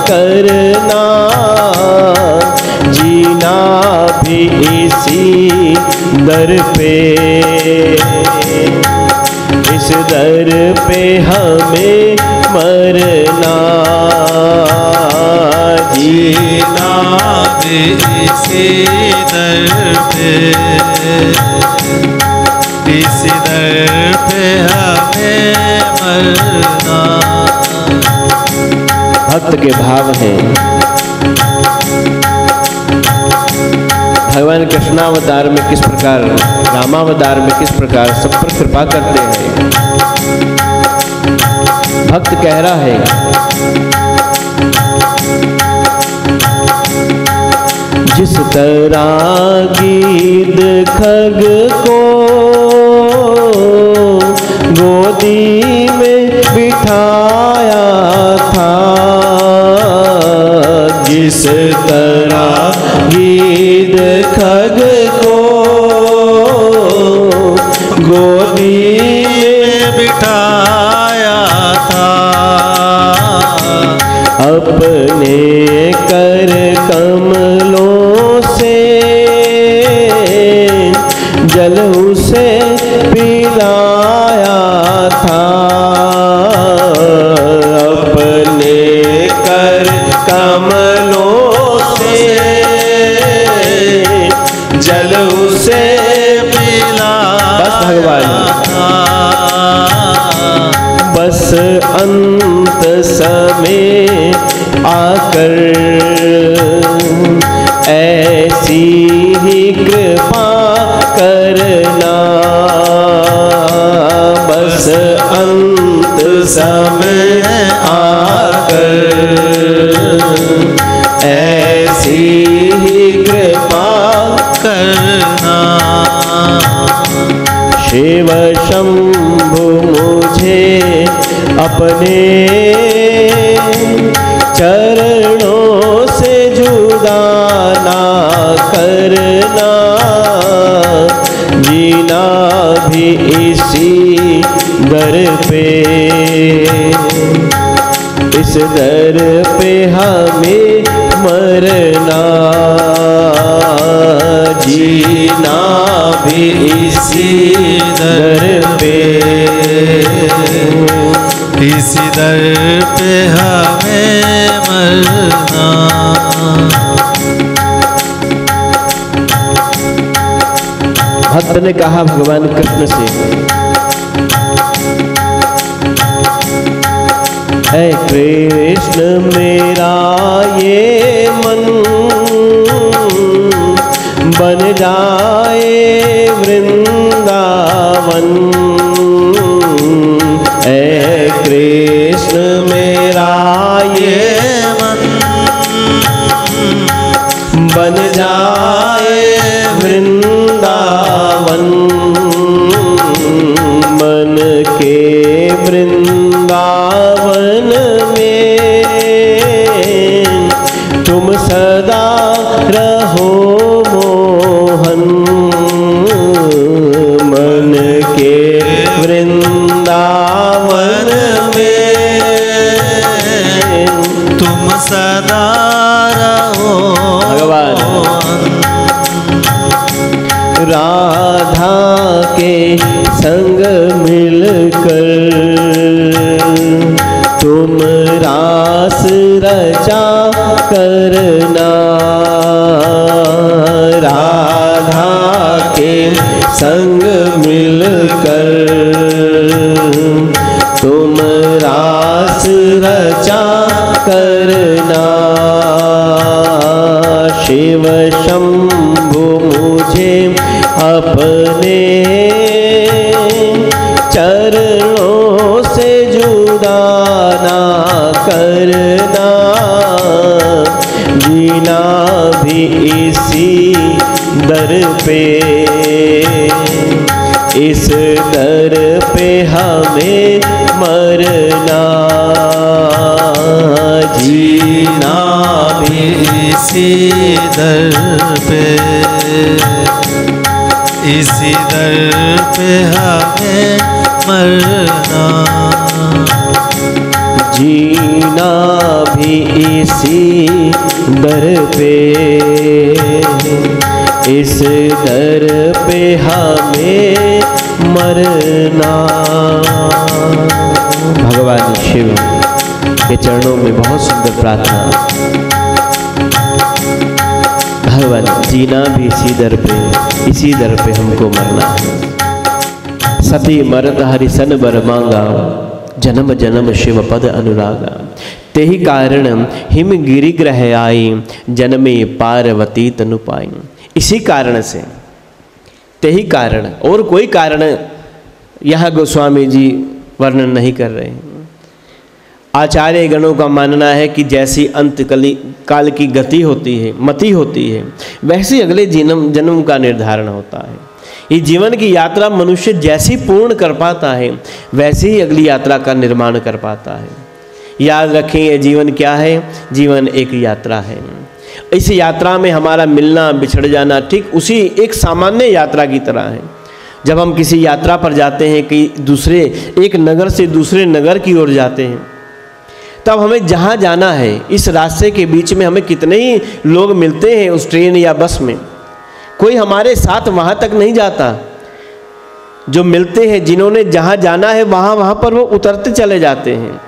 करना। जीना भी इसी दर पे, इस दर पे हमें मरना। जीना भी इसी दर पे, इसी दर पे हमें मरना। भक्त के भाव हैं। भगवान कृष्णावतार में किस प्रकार, रामावतार में किस प्रकार सब पर कृपा करते हैं। भक्त कह रहा है, जिस तरह गीद खग को गोदी में बिठाया था, जिस तरह गीद खग को गोदी में बिठाया था, अपने कर कमलों से जल उसे पिलाया था। अपने कर कमलों से जल उसे पिलाया बस भगवान बस अंत समय आकर ऐसी ही कृपा करना। बस अंत समय आकर ऐसी ही कृपा करना। शिव शंभु मुझे अपने चरणों से जुदा ना करना, जीना भी इसी दर पे, इस दर पे हमें मरना, जीना भी इसी दर पे, इसी दर पे हमें मरना। भक्त ने कहा भगवान कृष्ण से, ऐ कृष्ण मेरा ये मन बन जाए वृंदावन, ऐ कृष्ण मेरा ये मन बन जाए वृंदावन, मन के वृंदावन में तुम सदा रहो मोहन, मन के वृंदावन में तुम सदा रहो भगवान। राधा के संग मिलकर तुम रास रचा करना, राधा के संग मिलकर तुम रास रचा करना, शिव शंभु मुझे अपने चरणों से जुदा ना करना, जीना भी इसी दर पे, इस दर पे हमें मरना, जीना भी इसी दर पे, इसी दर पे हमें मरना, जीना भी इसी दर पे, इस दर पे हमें मरना। भगवान शिव के चरणों में बहुत सुंदर प्रार्थना। भगवान जीना भी इसी दर पे, इसी दर पे हमको मरना है। सती मरत हरि सन बर मांगा, जन्म जन्म शिव पद अनुरागा, तेहि कारण हिम गिरि ग्रह आई, जन्मे पार्वती तनु पाई। इसी कारण से, तेहि कारण, और कोई कारण यह गोस्वामी जी वर्णन नहीं कर रहे हैं। आचार्य गणों का मानना है कि जैसी अंत काल की गति होती है, मति होती है, वैसे अगले जन्म का निर्धारण होता है। ये जीवन की यात्रा मनुष्य जैसी पूर्ण कर पाता है, वैसे ही अगली यात्रा का निर्माण कर पाता है। याद रखें, ये जीवन क्या है? जीवन एक यात्रा है। इस यात्रा में हमारा मिलना बिछड़ जाना ठीक उसी एक सामान्य यात्रा की तरह है। जब हम किसी यात्रा पर जाते हैं कि दूसरे एक नगर से दूसरे नगर की ओर जाते हैं, तब हमें जहाँ जाना है, इस रास्ते के बीच में हमें कितने ही लोग मिलते हैं उस ट्रेन या बस में, कोई हमारे साथ वहाँ तक नहीं जाता। जो मिलते हैं, जिन्होंने जहाँ जाना है वहाँ पर वो उतरते चले जाते हैं।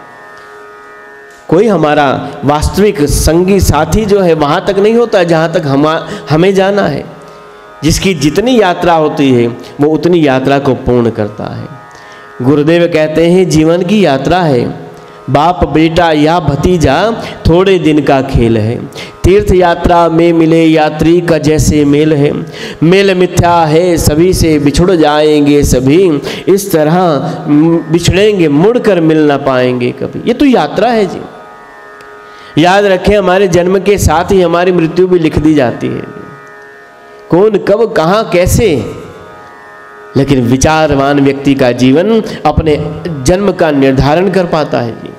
कोई हमारा वास्तविक संगी साथी जो है वहाँ तक नहीं होता जहाँ तक हमें जाना है। जिसकी जितनी यात्रा होती है वो उतनी यात्रा को पूर्ण करता है। गुरुदेव कहते हैं जीवन की यात्रा है, बाप बेटा या भतीजा थोड़े दिन का खेल है। तीर्थ यात्रा में मिले यात्री का जैसे मेल है, मेल मिथ्या है सभी से बिछुड़ जाएंगे सभी, इस तरह बिछड़ेंगे मुड़कर मिल ना पाएंगे कभी। ये तो यात्रा है जी। याद रखें, हमारे जन्म के साथ ही हमारी मृत्यु भी लिख दी जाती है। कौन कब कहाँ कैसे लेकिन विचारवान व्यक्ति का जीवन अपने जन्म का निर्धारण कर पाता है जी।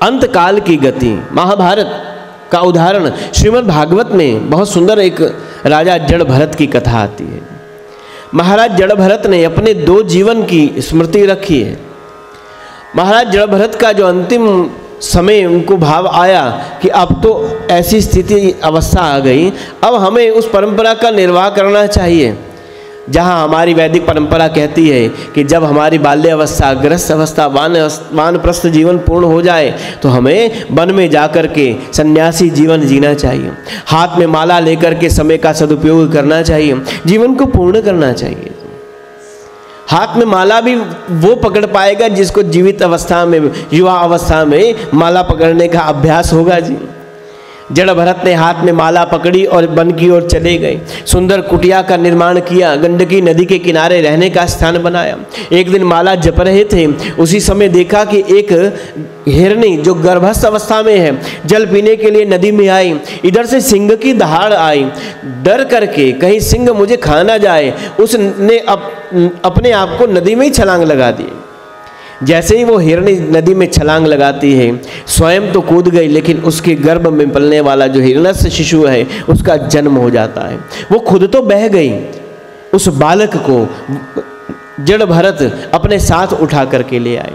अंतकाल की गति, महाभारत का उदाहरण श्रीमद् भागवत में बहुत सुंदर एक राजा जड़ भरत की कथा आती है। महाराज जड़ भरत ने अपने 2 जीवन की स्मृति रखी है। महाराज जड़ भरत का जो अंतिम समय उनको भाव आया कि अब तो ऐसी स्थिति अवस्था आ गई, अब हमें उस परंपरा का निर्वाह करना चाहिए जहाँ हमारी वैदिक परंपरा कहती है कि जब हमारी बाल्यावस्था, गृहस्थ अवस्था, वानप्रस्थ जीवन पूर्ण हो जाए तो हमें वन में जाकर के सन्यासी जीवन जीना चाहिए। हाथ में माला लेकर के समय का सदुपयोग करना चाहिए, जीवन को पूर्ण करना चाहिए। हाथ में माला भी वो पकड़ पाएगा जिसको जीवित अवस्था में, युवा अवस्था में माला पकड़ने का अभ्यास होगा जी। जड़ भरत ने हाथ में माला पकड़ी और वन की ओर चले गए। सुंदर कुटिया का निर्माण किया, गंडकी नदी के किनारे रहने का स्थान बनाया। एक दिन माला जप रहे थे, उसी समय देखा कि एक हिरनी जो गर्भस्थ अवस्था में है जल पीने के लिए नदी में आई। इधर से सिंह की दहाड़ आई। डर करके कहीं सिंह मुझे खा ना जाए, उसने अपने आप को नदी में ही छलांग लगा दी। जैसे ही वो हिरनी नदी में छलांग लगाती है, स्वयं तो कूद गई, लेकिन उसके गर्भ में पलने वाला जो हिरण्यस्थ शिशु है उसका जन्म हो जाता है। वो खुद तो बह गई, उस बालक को जड़ भरत अपने साथ उठा करके ले आए।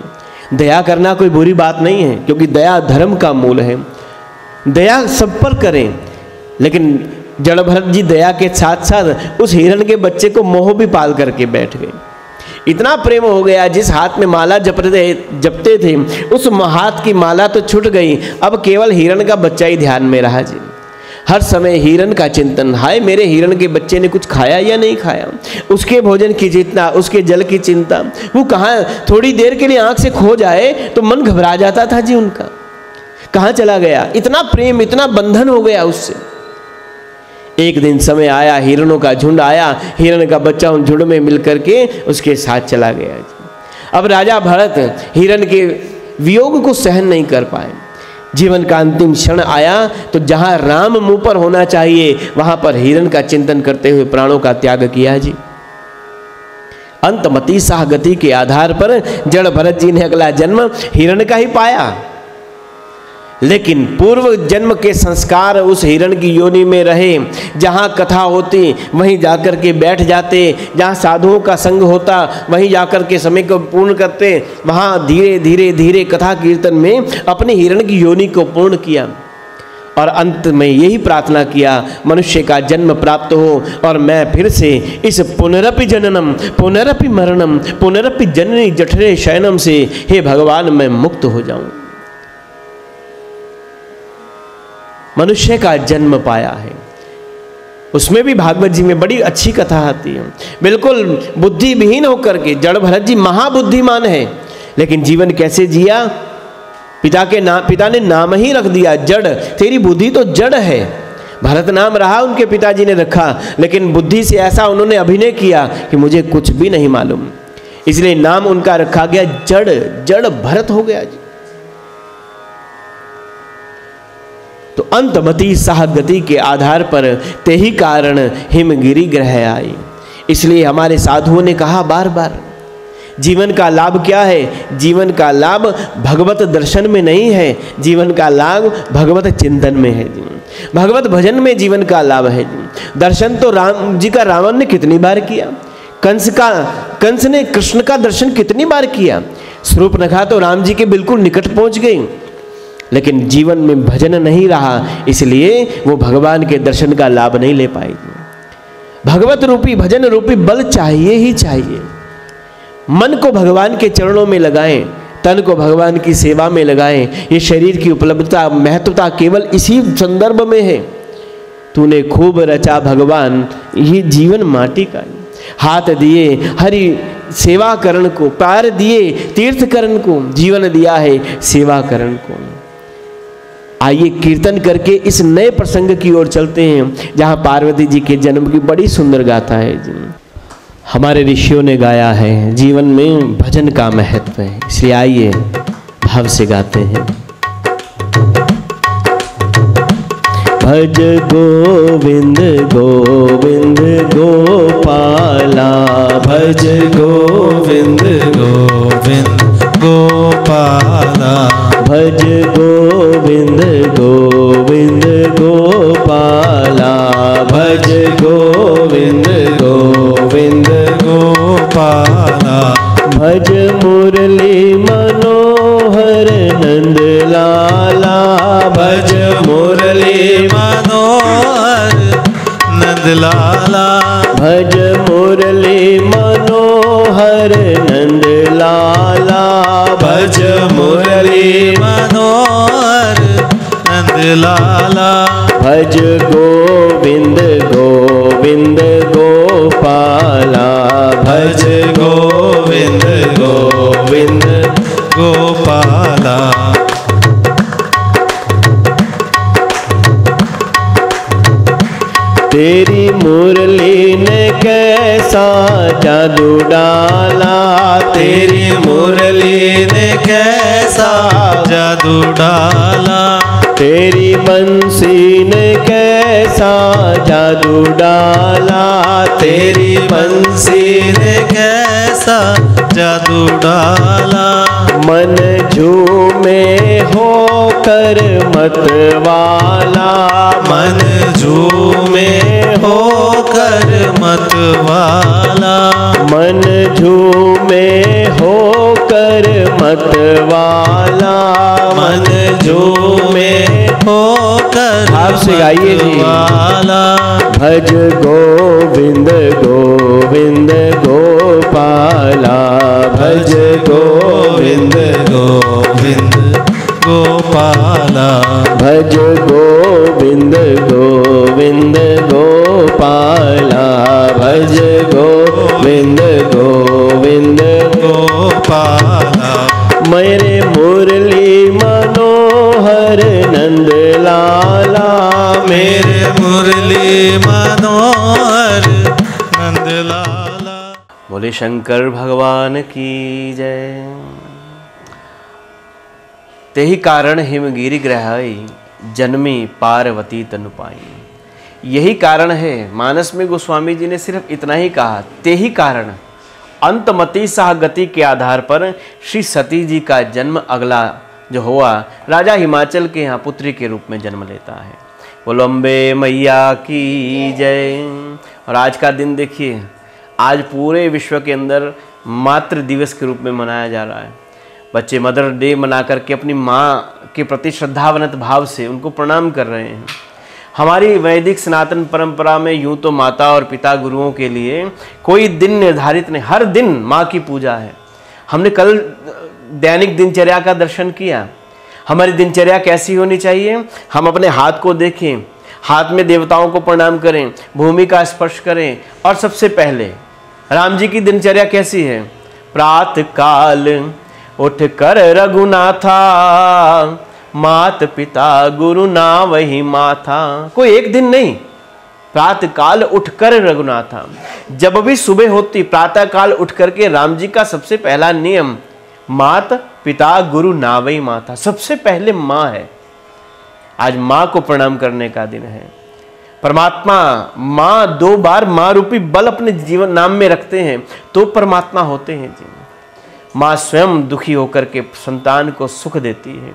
दया करना कोई बुरी बात नहीं है, क्योंकि दया धर्म का मूल है। दया सब पर करें, लेकिन जड़ भरत जी दया के साथ साथ उस हिरण के बच्चे को मोह भी पाल करके बैठ गए। इतना प्रेम हो गया, जिस हाथ में माला जपते थे उस हाथ की माला तो छूट गई, अब केवल हिरण का बच्चा ही ध्यान में रहा जी। हर समय हिरण का चिंतन, हाय मेरे हिरण के बच्चे ने कुछ खाया या नहीं खाया, उसके भोजन की चिंता, उसके जल की चिंता। वो कहाँ थोड़ी देर के लिए आंख से खो जाए तो मन घबरा जाता था जी उनका, कहाँ चला गया। इतना प्रेम, इतना बंधन हो गया उससे। एक दिन समय आया, हिरणों का झुंड आया, हिरण का बच्चा उन झुंड में मिलकर के उसके साथ चला गया। अब राजा भरत हिरण के वियोग को सहन नहीं कर पाए। जीवन का अंतिम क्षण आया तो जहां राम मुंह पर होना चाहिए वहां पर हिरण का चिंतन करते हुए प्राणों का त्याग किया जी। अंतमति साह गति के आधार पर जड़ भरत जी ने अगला जन्म हिरण का ही पाया, लेकिन पूर्व जन्म के संस्कार उस हिरण की योनि में रहे। जहाँ कथा होती वहीं जाकर के बैठ जाते, जहाँ साधुओं का संग होता वहीं जाकर के समय को पूर्ण करते। वहाँ धीरे धीरे धीरे कथा कीर्तन में अपनी हिरण की योनि को पूर्ण किया और अंत में यही प्रार्थना किया, मनुष्य का जन्म प्राप्त हो और मैं फिर से इस पुनरपि जननम पुनरपि मरणम पुनरपि जननी जठरे शयनम से हे भगवान मैं मुक्त हो जाऊं। मनुष्य का जन्म पाया है, उसमें भी भागवत जी में बड़ी अच्छी कथा आती है। बिल्कुल बुद्धि विहीन होकर के जड़ भरत जी महाबुद्धिमान है, लेकिन जीवन कैसे जिया। पिता ने नाम ही रख दिया जड़, तेरी बुद्धि तो जड़ है। भरत नाम रहा उनके पिताजी ने रखा, लेकिन बुद्धि से ऐसा उन्होंने अभिनय किया कि मुझे कुछ भी नहीं मालूम, इसलिए नाम उनका रखा गया जड़। जड़ भरत हो गया जी। तो अंतमति साह गति के आधार पर ते ही कारण हिमगिरी ग्रह आई। इसलिए हमारे साधुओं ने कहा बार बार, जीवन का लाभ क्या है? जीवन का लाभ भगवत दर्शन में नहीं है, जीवन का लाभ भगवत चिंतन में है। भगवत भजन में जीवन का लाभ है। दर्शन तो राम जी का रावण ने कितनी बार किया, कंस ने कृष्ण का दर्शन कितनी बार किया, शूर्पणखा तो राम जी के बिल्कुल निकट पहुंच गई, लेकिन जीवन में भजन नहीं रहा, इसलिए वो भगवान के दर्शन का लाभ नहीं ले पाएगी। भगवत रूपी भजन रूपी बल चाहिए ही चाहिए। मन को भगवान के चरणों में लगाएं, तन को भगवान की सेवा में लगाएं। ये शरीर की उपलब्धता महत्वता केवल इसी संदर्भ में है। तूने खूब रचा भगवान, ये जीवन माटी का। हाथ दिए हरि सेवा करण को, पैर दिए तीर्थ करण को, जीवन दिया है सेवा करण को। आइए कीर्तन करके इस नए प्रसंग की ओर चलते हैं, जहाँ पार्वती जी के जन्म की बड़ी सुंदर गाथा है जी। हमारे ऋषियों ने गाया है, जीवन में भजन का महत्व है, इसलिए आइए भाव से गाते हैं। भज गोविंद गोविंद गोपाला, भज गोविंद गोविंद गोपाला, भज गोविंद गोविंद गोपाला, भज गोविंद गोविंद गोपाला, भज मुरली मनोहर नंद लाला, भज मुरली मनोहर नंद लाला, भज मुरली मनोहर नंद लाला, भज मुरली मनोहर नंद लाला, भज गोविंद गोविंद गोपाला, भज गोविंद गोविंद गोपाला, तेरी मुरली ने कैसा जादू डाला, तेरी मुरली ने कैसा जादू डाला, तेरी बंसी ने कैसा जादू डाला, तेरी बंसी ने कैसा जादू डाला, मन झूमे होकर मतवाला, मन झूमे होकर मतवाला, मन झूमे होकर मतवाला, मन झूमे होकर आप से गाइए जी। मतवाला, भज गोविंद गोविंद गोपाला, भज गोविंद गोविंद गोपाला, भज गोविंद गोविंद गोपाला, भज गोविंद गोविंद गोपाला, मेरे मुरली मनोहर नंद लाला, मेरे मुरली मनोहर नंद लाला। बोले शंकर भगवान की जय। तेहि कारण हिमगिरि ग्रहाई, जन्मी पार्वती तनु पाई। यही कारण है, मानस में गोस्वामी जी ने सिर्फ इतना ही कहा, तेहि कारण अंतमति सह गति के आधार पर श्री सती जी का जन्म अगला जो हुआ राजा हिमाचल के यहाँ पुत्री के रूप में जन्म लेता है। बोलो अम्बे मैया की जय। और आज का दिन देखिए, आज पूरे विश्व के अंदर मातृ दिवस के रूप में मनाया जा रहा है। बच्चे मदर डे मना करके अपनी माँ के प्रति श्रद्धावनत भाव से उनको प्रणाम कर रहे हैं। हमारी वैदिक सनातन परंपरा में यूँ तो माता और पिता गुरुओं के लिए कोई दिन निर्धारित नहीं, हर दिन माँ की पूजा है। हमने कल दैनिक दिनचर्या का दर्शन किया। हमारी दिनचर्या कैसी होनी चाहिए? हम अपने हाथ को देखें, हाथ में देवताओं को प्रणाम करें, भूमि का स्पर्श करें। और सबसे पहले राम जी की दिनचर्या कैसी है? प्रातः काल उठ कर रघुनाथा, मात पिता गुरु ना वही माथा। कोई एक दिन नहीं, प्रातः काल उठकर रघुनाथा। जब भी सुबह होती प्रातः काल उठ करके राम जी का सबसे पहला नियम, मात पिता गुरु ना वही माता। सबसे पहले माँ है। आज माँ को प्रणाम करने का दिन है। परमात्मा माँ, 2 बार माँ रूपी बल अपने जीवन नाम में रखते हैं तो परमात्मा होते हैं जी। माँ स्वयं दुखी होकर के संतान को सुख देती है।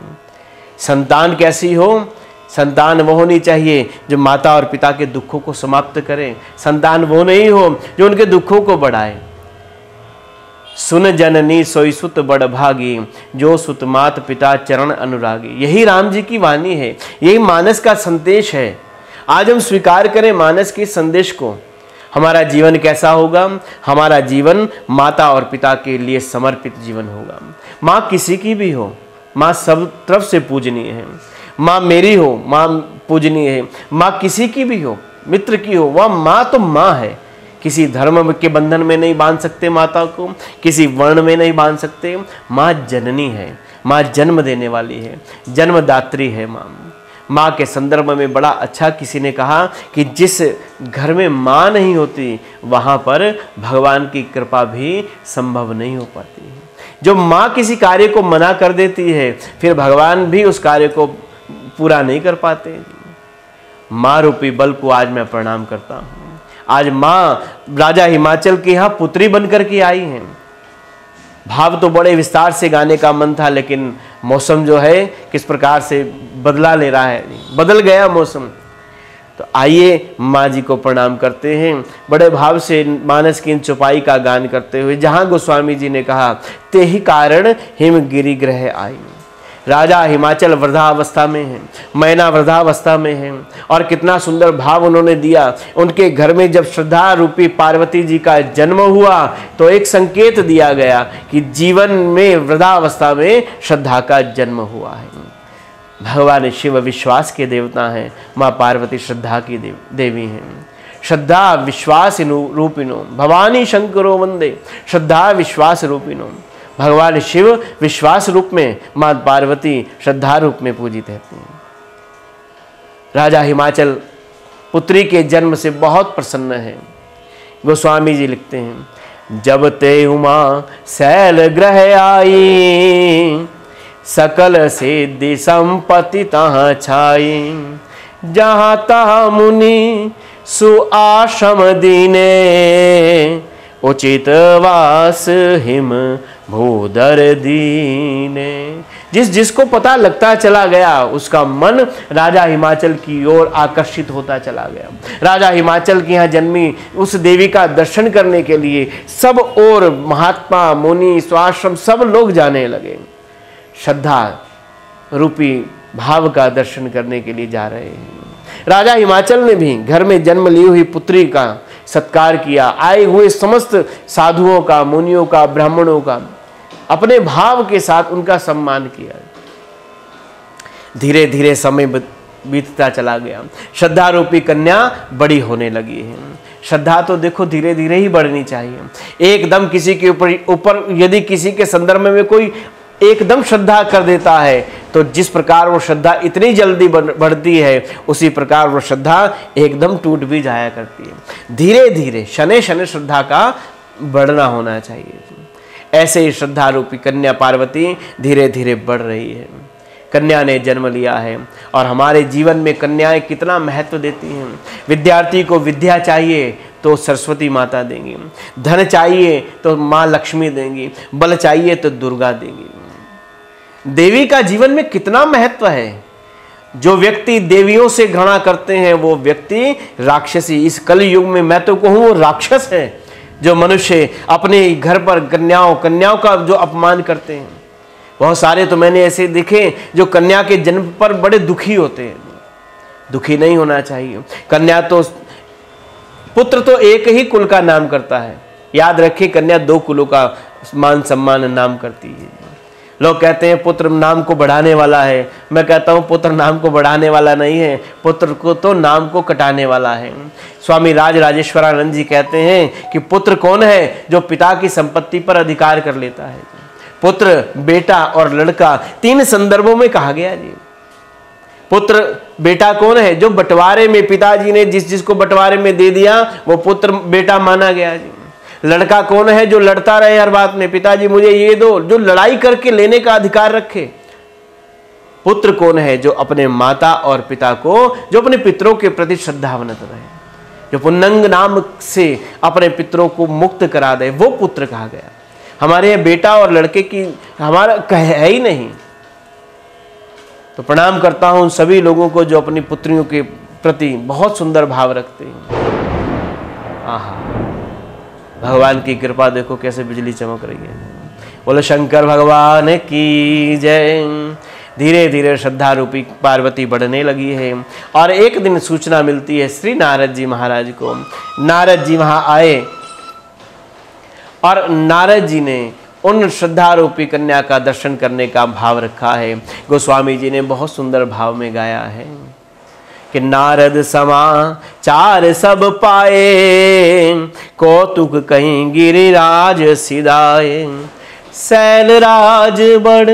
संतान कैसी हो? संतान वो होनी चाहिए जो माता और पिता के दुखों को समाप्त करे। संतान वो नहीं हो जो उनके दुखों को बढ़ाए। सुन जननी सोई सुत बड़ भागी, जो सुत मात पिता चरण अनुरागी। यही राम जी की वाणी है, यही मानस का संदेश है। आज हम स्वीकार करें मानस के संदेश को। हमारा जीवन कैसा होगा? हमारा जीवन माता और पिता के लिए समर्पित जीवन होगा। माँ किसी की भी हो, माँ सब तरफ से पूजनीय है। माँ मेरी हो, माँ पूजनीय है। माँ किसी की भी हो, मित्र की हो, वह माँ तो माँ है। किसी धर्म के बंधन में नहीं बांध सकते माता को, किसी वर्ण में नहीं बांध सकते। माँ जननी है, माँ जन्म देने वाली है, जन्मदात्री है माँ। माँ के संदर्भ में बड़ा अच्छा किसी ने कहा कि जिस घर में माँ नहीं होती वहाँ पर भगवान की कृपा भी संभव नहीं हो पाती है। जो माँ किसी कार्य को मना कर देती है फिर भगवान भी उस कार्य को पूरा नहीं कर पाते। माँ रूपी बल को आज मैं प्रणाम करता हूँ। आज माँ राजा हिमाचल की यहाँ पुत्री बनकर के आई हैं। भाव तो बड़े विस्तार से गाने का मन था, लेकिन मौसम जो है किस प्रकार से बदला ले रहा है, बदल गया मौसम। तो आइए माँ जी को प्रणाम करते हैं, बड़े भाव से मानस की इन चौपाई का गान करते हुए, जहाँ गोस्वामी जी ने कहा ते ही कारण हिम गिरि ग्रह आई। राजा हिमाचल वृद्धावस्था में है, मैना वृद्धावस्था में है, और कितना सुंदर भाव उन्होंने दिया। उनके घर में जब श्रद्धा रूपी पार्वती जी का जन्म हुआ तो एक संकेत दिया गया कि जीवन में वृद्धावस्था में श्रद्धा का जन्म हुआ है। भगवान शिव विश्वास के देवता हैं, माँ पार्वती श्रद्धा की देवी हैं। श्रद्धा विश्वास रूपिणो भवानी शंकरो वंदे, श्रद्धा विश्वास रूपिणो। भगवान शिव विश्वास रूप में, माँ पार्वती श्रद्धा रूप में पूजित रहती हैं। राजा हिमाचल पुत्री के जन्म से बहुत प्रसन्न है। गोस्वामी जी लिखते हैं, जब ते उमा शैल ग्रह आई, सकल सिद्धि संपत्ति तहाँ छाई। जहाँ तहाँ मुनि सुआश्रम दीने, उचित वास हिम भूधर दीने। जिसको पता लगता चला गया, उसका मन राजा हिमाचल की ओर आकर्षित होता चला गया। राजा हिमाचल की यहाँ जन्मी उस देवी का दर्शन करने के लिए सब और महात्मा मुनि स्वाश्रम सब लोग जाने लगे। श्रद्धा रूपी भाव का दर्शन करने के लिए जा रहे हैं। राजा हिमाचल ने भी घर में जन्म ली हुई पुत्री का सत्कार किया। आए हुए समस्त साधुओं का, मुनियों का, ब्राह्मणों का अपने भाव के साथ उनका सम्मान किया। धीरे धीरे समय बीतता चला गया। श्रद्धा रूपी कन्या बड़ी होने लगी है। श्रद्धा तो देखो धीरे धीरे ही बढ़नी चाहिए। एकदम किसी के ऊपर यदि किसी के संदर्भ में कोई एकदम श्रद्धा कर देता है तो जिस प्रकार वो श्रद्धा इतनी जल्दी बढ़ती है, उसी प्रकार वो श्रद्धा एकदम टूट भी जाया करती है। धीरे धीरे शनै शनै श्रद्धा का बढ़ना होना चाहिए। ऐसे ही श्रद्धा रूपी कन्या पार्वती धीरे धीरे बढ़ रही है। कन्या ने जन्म लिया है और हमारे जीवन में कन्याएं कितना महत्व देती हैं। विद्यार्थी को विद्या चाहिए तो सरस्वती माता देंगी, धन चाहिए तो माँ लक्ष्मी देंगी, बल चाहिए तो दुर्गा देंगी। देवी का जीवन में कितना महत्व है। जो व्यक्ति देवियों से घृणा करते हैं वो व्यक्ति राक्षसी, इस कलयुग में मैं तो कहूँ वो राक्षस है। जो मनुष्य अपने घर पर कन्याओं का जो अपमान करते हैं, बहुत सारे तो मैंने ऐसे देखे जो कन्या के जन्म पर बड़े दुखी होते हैं। दुखी नहीं होना चाहिए। कन्या तो पुत्र तो एक ही कुल का नाम करता है। याद रखिए, कन्या दो कुलों का मान सम्मान नाम करती है। लोग कहते हैं पुत्र नाम को बढ़ाने वाला है। मैं कहता हूँ पुत्र नाम को बढ़ाने वाला नहीं है, पुत्र को तो नाम को कटाने वाला है। स्वामी राज राजेश्वरानंद जी कहते हैं कि पुत्र कौन है जो पिता की संपत्ति पर अधिकार कर लेता है। पुत्र, बेटा और लड़का तीन संदर्भों में कहा गया जी। पुत्र बेटा कौन है? जो बंटवारे में पिताजी ने जिसको बंटवारे में दे दिया वो पुत्र बेटा माना गया जी। लड़का कौन है? जो लड़ता रहे हर बात में, पिताजी मुझे ये दो, जो लड़ाई करके लेने का अधिकार रखे। पुत्र कौन है? जो अपने माता और पिता को, जो अपने पितरों के प्रति श्रद्धावनत रहे, जो पुण्यंग नाम से अपने पितरों को मुक्त करा दे, वो पुत्र कहा गया। हमारे यहाँ बेटा और लड़के की हमारा है ही नहीं। तो प्रणाम करता हूं सभी लोगों को जो अपनी पुत्रियों के प्रति बहुत सुंदर भाव रखते हैं। आहा, भगवान की कृपा देखो कैसे बिजली चमक रही है। बोलो शंकर भगवान की जय। धीरे धीरे श्रद्धा रूपी पार्वती बढ़ने लगी है और एक दिन सूचना मिलती है श्री नारद जी महाराज को। नारद जी वहां आए और नारद जी ने उन श्रद्धा रूपी कन्या का दर्शन करने का भाव रखा है। गोस्वामी जी ने बहुत सुंदर भाव में गाया है कि नारद समाचार सब पाए, कौतुक कहीं गिरिराज सिधाए। शैलराज बड़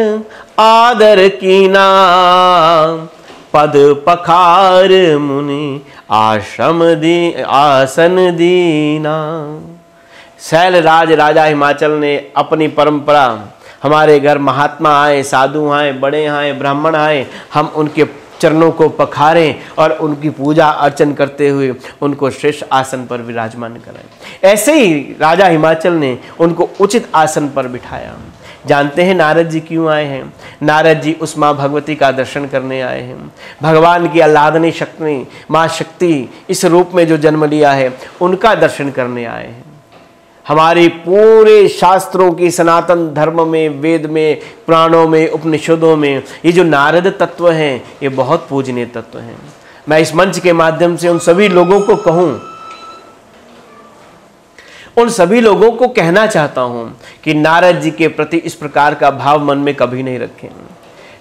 आदर कीना, पद पखार मुनि आसन दीना। शैलराज राजा हिमाचल ने अपनी परंपरा, हमारे घर महात्मा आए, साधु आए, बड़े आए, ब्राह्मण आए, हम उनके चरणों को पखारें और उनकी पूजा अर्चन करते हुए उनको श्रेष्ठ आसन पर विराजमान कराएं। ऐसे ही राजा हिमाचल ने उनको उचित आसन पर बिठाया। जानते हैं नारद जी क्यों आए हैं? नारद जी उस माँ भगवती का दर्शन करने आए हैं। भगवान की आह्लादनी शक्ति माँ शक्ति इस रूप में जो जन्म लिया है उनका दर्शन करने आए हैं। हमारे पूरे शास्त्रों की सनातन धर्म में, वेद में, पुराणों में, उपनिषदों में ये जो नारद तत्व हैं ये बहुत पूजनीय तत्व हैं। मैं इस मंच के माध्यम से उन सभी लोगों को कहूँ, उन सभी लोगों को कहना चाहता हूं कि नारद जी के प्रति इस प्रकार का भाव मन में कभी नहीं रखें।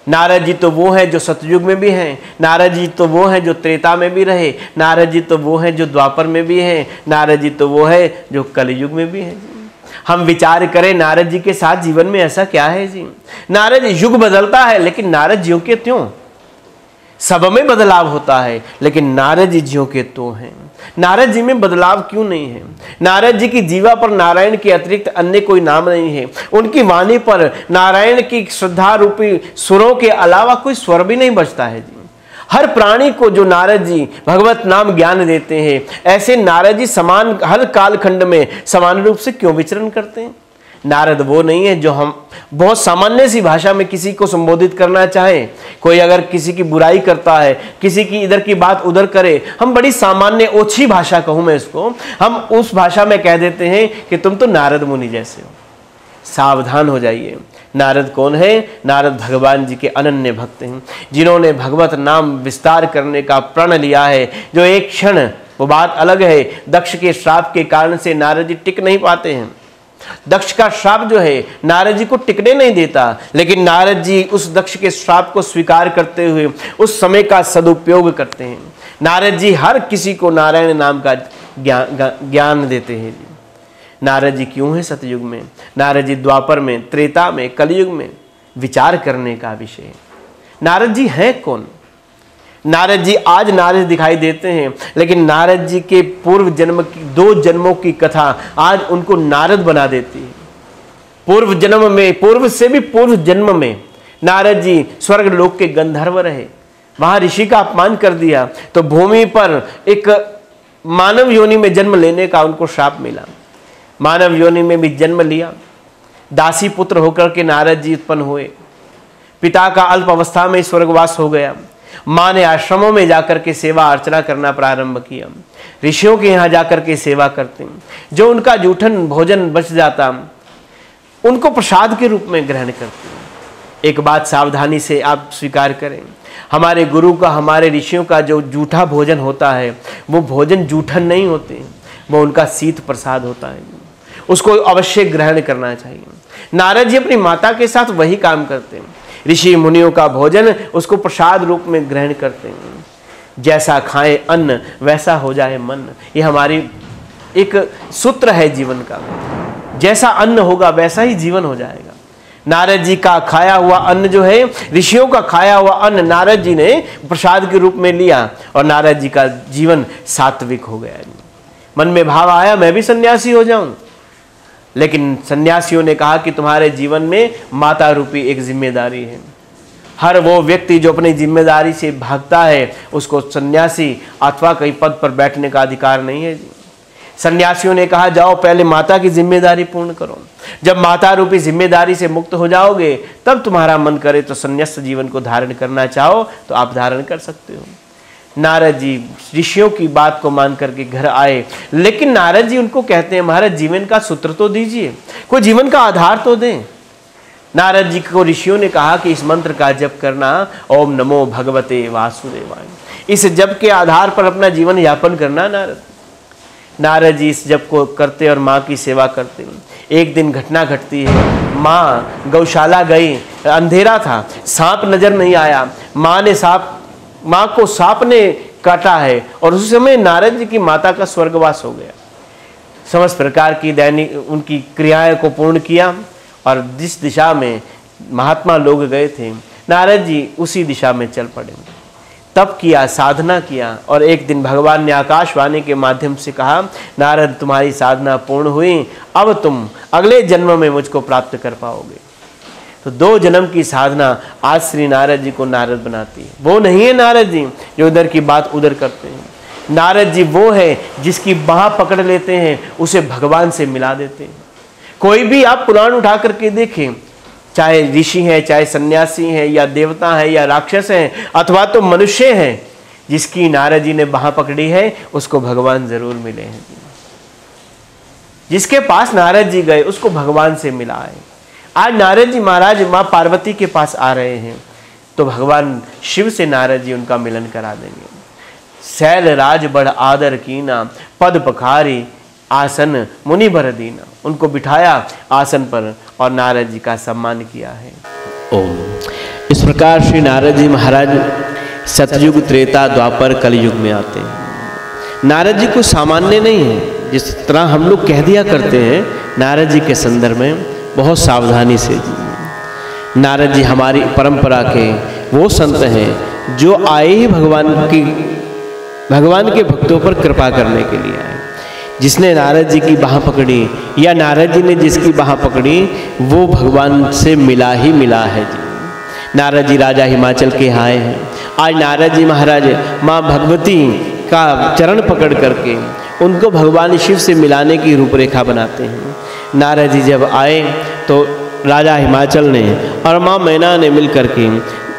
नारद जी तो वो हैं जो सतयुग में भी हैं, नारद जी तो वो हैं जो त्रेता में भी रहे, नारद जी तो वो हैं जो द्वापर में भी हैं, नारद जी तो वो है जो कलयुग में भी हैं। हम विचार करें नारद जी के साथ जीवन में ऐसा क्या है जी? नारद युग बदलता है लेकिन नारद ज्यों के त्यों, सब में बदलाव होता है लेकिन नारद जी ज्यों के त्यों हैं। नारद जी में बदलाव क्यों नहीं है? नारद जी की जीवा पर नारायण के अतिरिक्त अन्य कोई नाम नहीं है। उनकी वाणी पर नारायण की श्रद्धा रूपी सुरों के अलावा कोई स्वर भी नहीं बचता है जी। हर प्राणी को जो नारद जी भगवत नाम ज्ञान देते हैं, ऐसे नारद जी समान हर कालखंड में समान रूप से क्यों विचरण करते हैं? नारद वो नहीं है जो हम बहुत सामान्य सी भाषा में किसी को संबोधित करना चाहे। कोई अगर किसी की बुराई करता है, किसी की इधर की बात उधर करे, हम बड़ी सामान्य ओछी भाषा कहूं मैं इसको, हम उस भाषा में कह देते हैं कि तुम तो नारद मुनि जैसे हो। सावधान हो जाइए। नारद कौन है? नारद भगवान जी के अनन्य भक्त हैं, जिन्होंने भगवत नाम विस्तार करने का प्रण लिया है। जो एक क्षण, वो बात अलग है, दक्ष के श्राप के कारण से नारद जी टिक नहीं पाते हैं। दक्ष का श्राप जो है नारद जी को टिकने नहीं देता, लेकिन नारद जी उस दक्ष के श्राप को स्वीकार करते हुए उस समय का सदुपयोग करते हैं। नारद जी हर किसी को नारायण नाम का ज्ञान देते हैं। नारद जी क्यों है सतयुग में? नारद जी द्वापर में, त्रेता में, कलयुग में विचार करने का विषय है। नारद जी हैं कौन? नारद जी आज नारद दिखाई देते हैं, लेकिन नारद जी के पूर्व जन्म की 2 जन्मों की कथा आज उनको नारद बना देती है। पूर्व जन्म में, पूर्व से भी पूर्व जन्म में नारद जी स्वर्ग लोक के गंधर्व रहे, वहां ऋषि का अपमान कर दिया तो भूमि पर एक मानव योनि में जन्म लेने का उनको श्राप मिला। मानव योनि में भी जन्म लिया, दासी पुत्र होकर के नारद जी उत्पन्न हुए। पिता का अल्प अवस्था में स्वर्गवास हो गया। माँ ने आश्रमों में जाकर के सेवा अर्चना करना प्रारंभ किया। ऋषियों के यहाँ जाकर के सेवा करते, जो उनका जूठन भोजन बच जाता उनको प्रसाद के रूप में ग्रहण करते। एक बात सावधानी से आप स्वीकार करें, हमारे गुरु का, हमारे ऋषियों का जो जूठा भोजन होता है वो भोजन जूठन नहीं होते, वो उनका शीत प्रसाद होता है, उसको अवश्य ग्रहण करना चाहिए। नारद जी अपनी माता के साथ वही काम करते हैं। ऋषि मुनियों का भोजन उसको प्रसाद रूप में ग्रहण करते हैं। जैसा खाए अन्न वैसा हो जाए मन, ये हमारी एक सूत्र है जीवन का। जैसा अन्न होगा वैसा ही जीवन हो जाएगा। नारद जी का खाया हुआ अन्न जो है, ऋषियों का खाया हुआ अन्न नारद जी ने प्रसाद के रूप में लिया और नारद जी का जीवन सात्विक हो गया। मन में भाव आया मैं भी सन्यासी हो जाऊं, लेकिन सन्यासियों ने कहा कि तुम्हारे जीवन में माता रूपी एक जिम्मेदारी है। हर वो व्यक्ति जो अपनी जिम्मेदारी से भागता है उसको सन्यासी अथवा कहीं पद पर बैठने का अधिकार नहीं है। सन्यासियों ने कहा जाओ पहले माता की जिम्मेदारी पूर्ण करो, जब माता रूपी जिम्मेदारी से मुक्त हो जाओगे तब तुम्हारा मन करे तो संन्यास्त जीवन को धारण करना चाहो तो आप धारण कर सकते हो। नारद जी ऋषियों की बात को मान करके घर आए, लेकिन नारद जी उनको कहते हैं महाराज जीवन का सूत्र तो दीजिए, कोई जीवन का आधार तो दें। नारद जी को ऋषियों ने कहा कि इस मंत्र का जप करना, ओम नमो भगवते वासुदेवाय, इस जप के आधार पर अपना जीवन यापन करना। नारद जी इस जप को करते और माँ की सेवा करते। एक दिन घटना घटती है, माँ गौशाला गई, अंधेरा था, सांप नजर नहीं आया, माँ को सांप ने काटा है और उस समय नारद जी की माता का स्वर्गवास हो गया। समस्त प्रकार की दैनिक उनकी क्रियाएं को पूर्ण किया और जिस दिशा में महात्मा लोग गए थे नारद जी उसी दिशा में चल पड़े। तप किया, साधना किया और एक दिन भगवान ने आकाशवाणी के माध्यम से कहा नारद तुम्हारी साधना पूर्ण हुई, अब तुम अगले जन्म में मुझको प्राप्त कर पाओगे। तो 2 जन्म की साधना आज श्री नारद जी को नारद बनाती है। वो नहीं है नारद जी जो उधर की बात उधर करते हैं। नारद जी वो है जिसकी बाह पकड़ लेते हैं, उसे भगवान से मिला देते हैं। कोई भी आप पुराण उठा करके देखें, चाहे ऋषि हैं, चाहे सन्यासी हैं, या देवता हैं, या राक्षस हैं, अथवा तो मनुष्य हैं, जिसकी नारद जी ने बाह पकड़ी है उसको भगवान जरूर मिले हैं। जिसके पास नारद जी गए उसको भगवान से मिला है। आज नारद जी महाराज माँ पार्वती के पास आ रहे हैं तो भगवान शिव से नारद जी उनका मिलन करा देंगे। शैल राज बड़ आदर कीना, पद पखारी आसन मुनि भर दीना। उनको बिठाया आसन पर और नारद जी का सम्मान किया है। ओम। इस प्रकार श्री नारद जी महाराज सतयुग, त्रेता, द्वापर, कलयुग में आते हैं। नारद जी को सामान्य नहीं है, जिस तरह हम लोग कह दिया करते हैं नारद जी के संदर्भ में बहुत सावधानी से। नारद जी हमारी परंपरा के वो संत हैं जो आए ही भगवान के भक्तों पर कृपा करने के लिए आए। जिसने नारद जी की बाह पकड़ी या नारद जी ने जिसकी बाह पकड़ी वो भगवान से मिला ही मिला है जी। नारद जी राजा हिमाचल के आए हैं। आज नारद जी महाराज माँ भगवती का चरण पकड़ करके उनको भगवान शिव से मिलाने की रूपरेखा बनाते हैं। नारद जी जब आए तो राजा हिमाचल ने और माँ मैना ने मिल करके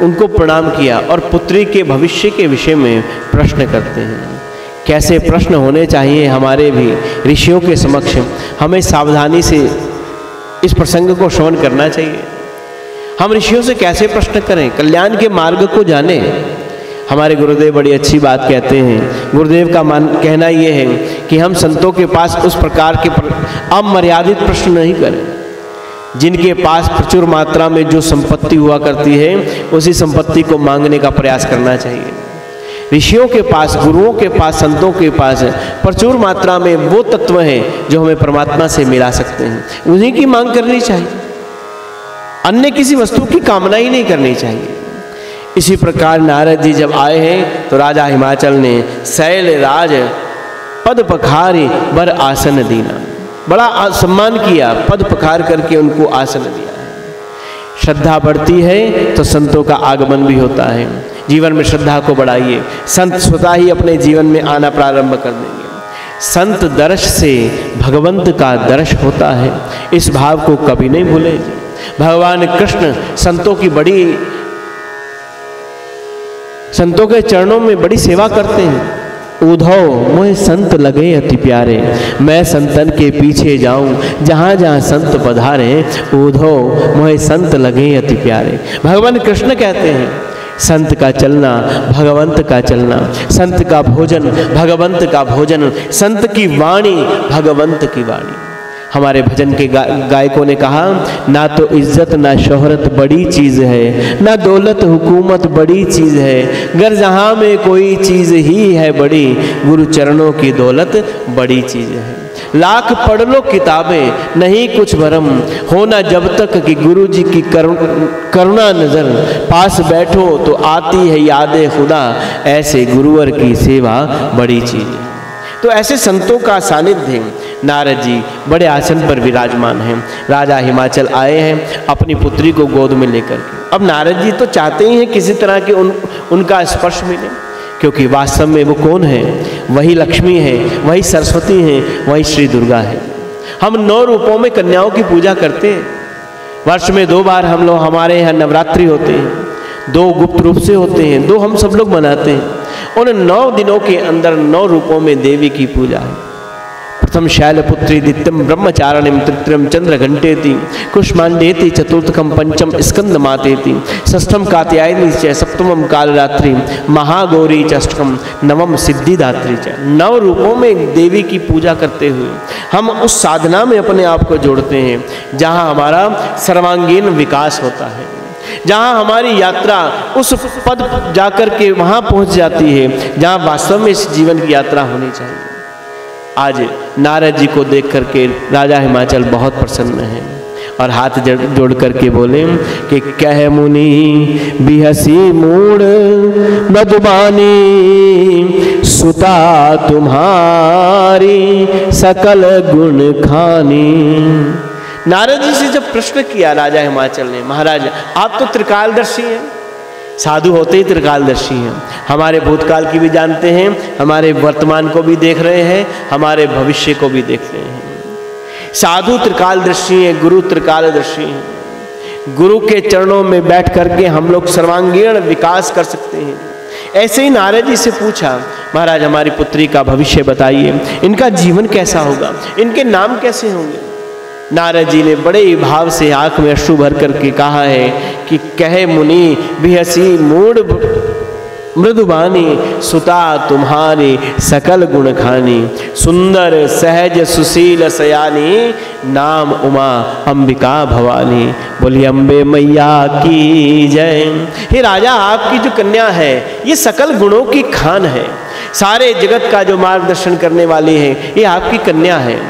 उनको प्रणाम किया और पुत्री के भविष्य के विषय में प्रश्न करते हैं। कैसे प्रश्न होने चाहिए हमारे भी ऋषियों के समक्ष, हमें सावधानी से इस प्रसंग को श्रवण करना चाहिए। हम ऋषियों से कैसे प्रश्न करें, कल्याण के मार्ग को जाने। हमारे गुरुदेव बड़ी अच्छी बात कहते हैं। गुरुदेव का कहना ये है कि हम संतों के पास उस प्रकार के अमर्यादित प्रश्न नहीं करें। जिनके पास प्रचुर मात्रा में जो संपत्ति हुआ करती है उसी संपत्ति को मांगने का प्रयास करना चाहिए। ऋषियों के पास, गुरुओं के पास, संतों के पास प्रचुर मात्रा में वो तत्व हैं जो हमें परमात्मा से मिला सकते हैं, उन्हीं की मांग करनी चाहिए। अन्य किसी वस्तु की कामना ही नहीं करनी चाहिए। इसी प्रकार नारद जी जब आए हैं तो राजा हिमाचल ने शैल राज पद पखारी बर आसन दीना, बड़ा सम्मान किया, पद पखार करके उनको आसन दिया है। श्रद्धा बढ़ती है तो संतों का आगमन भी होता है। जीवन में श्रद्धा को बढ़ाइए, संत स्वतः ही अपने जीवन में आना प्रारंभ कर देंगे। संत दर्श से भगवंत का दर्श होता है, इस भाव को कभी नहीं भूलें। भगवान कृष्ण संतों के चरणों में बड़ी सेवा करते हैं। उधो मोहे संत लगे अति प्यारे, मैं संतन के पीछे जाऊं जहां जहां संत पधारे। उधो मोहे संत लगे अति प्यारे। भगवान कृष्ण कहते हैं संत का चलना भगवंत का चलना, संत का भोजन भगवंत का भोजन, संत की वाणी भगवंत की वाणी। हमारे भजन के गायकों ने कहा, ना तो इज्जत ना शोहरत बड़ी चीज़ है, ना दौलत हुकूमत बड़ी चीज़ है, गर जहाँ में कोई चीज़ ही है बड़ी, गुरु चरणों की दौलत बड़ी चीज़ है। लाख पढ़ लो किताबें नहीं कुछ भरम, होना जब तक कि गुरु जी की करुणा नज़र, पास बैठो तो आती है यादें खुदा, ऐसे गुरुवर की सेवा बड़ी चीज़ है। तो ऐसे संतों का सानिध्य नारद जी बड़े आसन पर विराजमान हैं। राजा हिमाचल आए हैं अपनी पुत्री को गोद में लेकर के। अब नारद जी तो चाहते ही हैं किसी तरह के उनका स्पर्श मिले, क्योंकि वास्तव में वो कौन है? वही लक्ष्मी है, वही सरस्वती है, वही श्री दुर्गा है। हम 9 रूपों में कन्याओं की पूजा करते हैं। वर्ष में 2 बार हम लोग, हमारे यहाँ नवरात्रि होते हैं, 2 गुप्त रूप से होते हैं, 2 हम सब लोग मनाते हैं। उन 9 दिनों के अंदर 9 रूपों में देवी की पूजा है। प्रथम शैलपुत्री, द्वितीयम ब्रह्मचारिणीं, तृतीयम चंद्रघंटेति, कुष्मांडेति, चतुर्थकम पंचम स्कंद मातेति, षष्ठम कात्यायनी च, सप्तमम कालरात्रि, महागौरी च, अष्टकम नवम सिद्धिदात्री च। 9 रूपों में देवी की पूजा करते हुए हम उस साधना में अपने आप को जोड़ते हैं जहाँ हमारा सर्वांगीण विकास होता है, जहाँ हमारी यात्रा उस पद जाकर के वहाँ पहुँच जाती है जहाँ वास्तव में इस जीवन की यात्रा होनी चाहिए। आज नारद जी को देख करके राजा हिमाचल बहुत प्रसन्न है और हाथ जोड़ करके बोले कि कह मुनि बिहसी मूड मधुबानी, सुता तुम्हारी सकल गुण खानी। नारद जी से जब प्रश्न किया राजा हिमाचल ने, महाराज आप तो त्रिकालदर्शी हैं, साधु होते ही त्रिकालदर्शी हैं, हमारे भूतकाल की भी जानते हैं, हमारे वर्तमान को भी देख रहे हैं, हमारे भविष्य को भी देख रहे हैं। साधु त्रिकालदर्शी हैं, गुरु त्रिकालदर्शी हैं। गुरु के चरणों में बैठ करके हम लोग सर्वांगीण विकास कर सकते हैं। ऐसे ही नारद जी से पूछा, महाराज हमारी पुत्री का भविष्य बताइए, इनका जीवन कैसा होगा, इनके नाम कैसे होंगे। नारद जी ने बड़े ही भाव से आंख में अश्रु भर करके कहा है कि कहे मुनि बिहसी मूड मृदुबानी, सुता तुम्हारी सकल गुण खानी, सुंदर सहज सुशील सयानी, नाम उमा अंबिका भवानी। बोली अम्बे मैया की जय। हे राजा आपकी जो कन्या है ये सकल गुणों की खान है, सारे जगत का जो मार्गदर्शन करने वाली है ये आपकी कन्या है।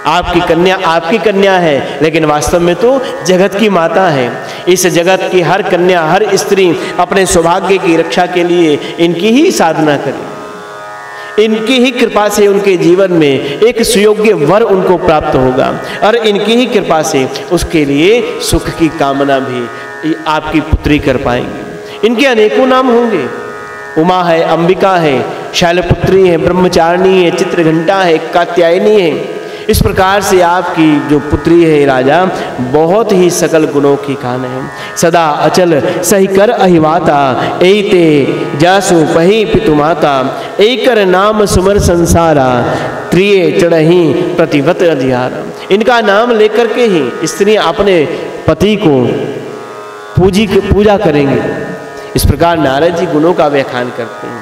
आपकी कन्या है, लेकिन वास्तव में तो जगत की माता है। इस जगत की हर कन्या, हर स्त्री अपने सौभाग्य की रक्षा के लिए इनकी ही साधना करे। इनकी ही कृपा से उनके जीवन में एक सुयोग्य वर उनको प्राप्त होगा और इनकी ही कृपा से उसके लिए सुख की कामना भी आपकी पुत्री कर पाएंगी। इनके अनेकों नाम होंगे, उमा है, अंबिका है, शैलपुत्री है, ब्रह्मचारिणी है, चित्रघंटा है, कात्यायनी है। इस प्रकार से आपकी जो पुत्री है राजा बहुत ही सकल गुणों की खान है। सदा अचल सही कर अहिवाता, एते जासु पही पितु माता, एकर नाम सुमर संसारा, त्रिये चढ़ही प्रतिवत अधिहारा। इनका नाम लेकर के ही स्त्रियां अपने पति को पूजा करेंगे। इस प्रकार नारद जी गुणों का व्याख्यान करते हैं,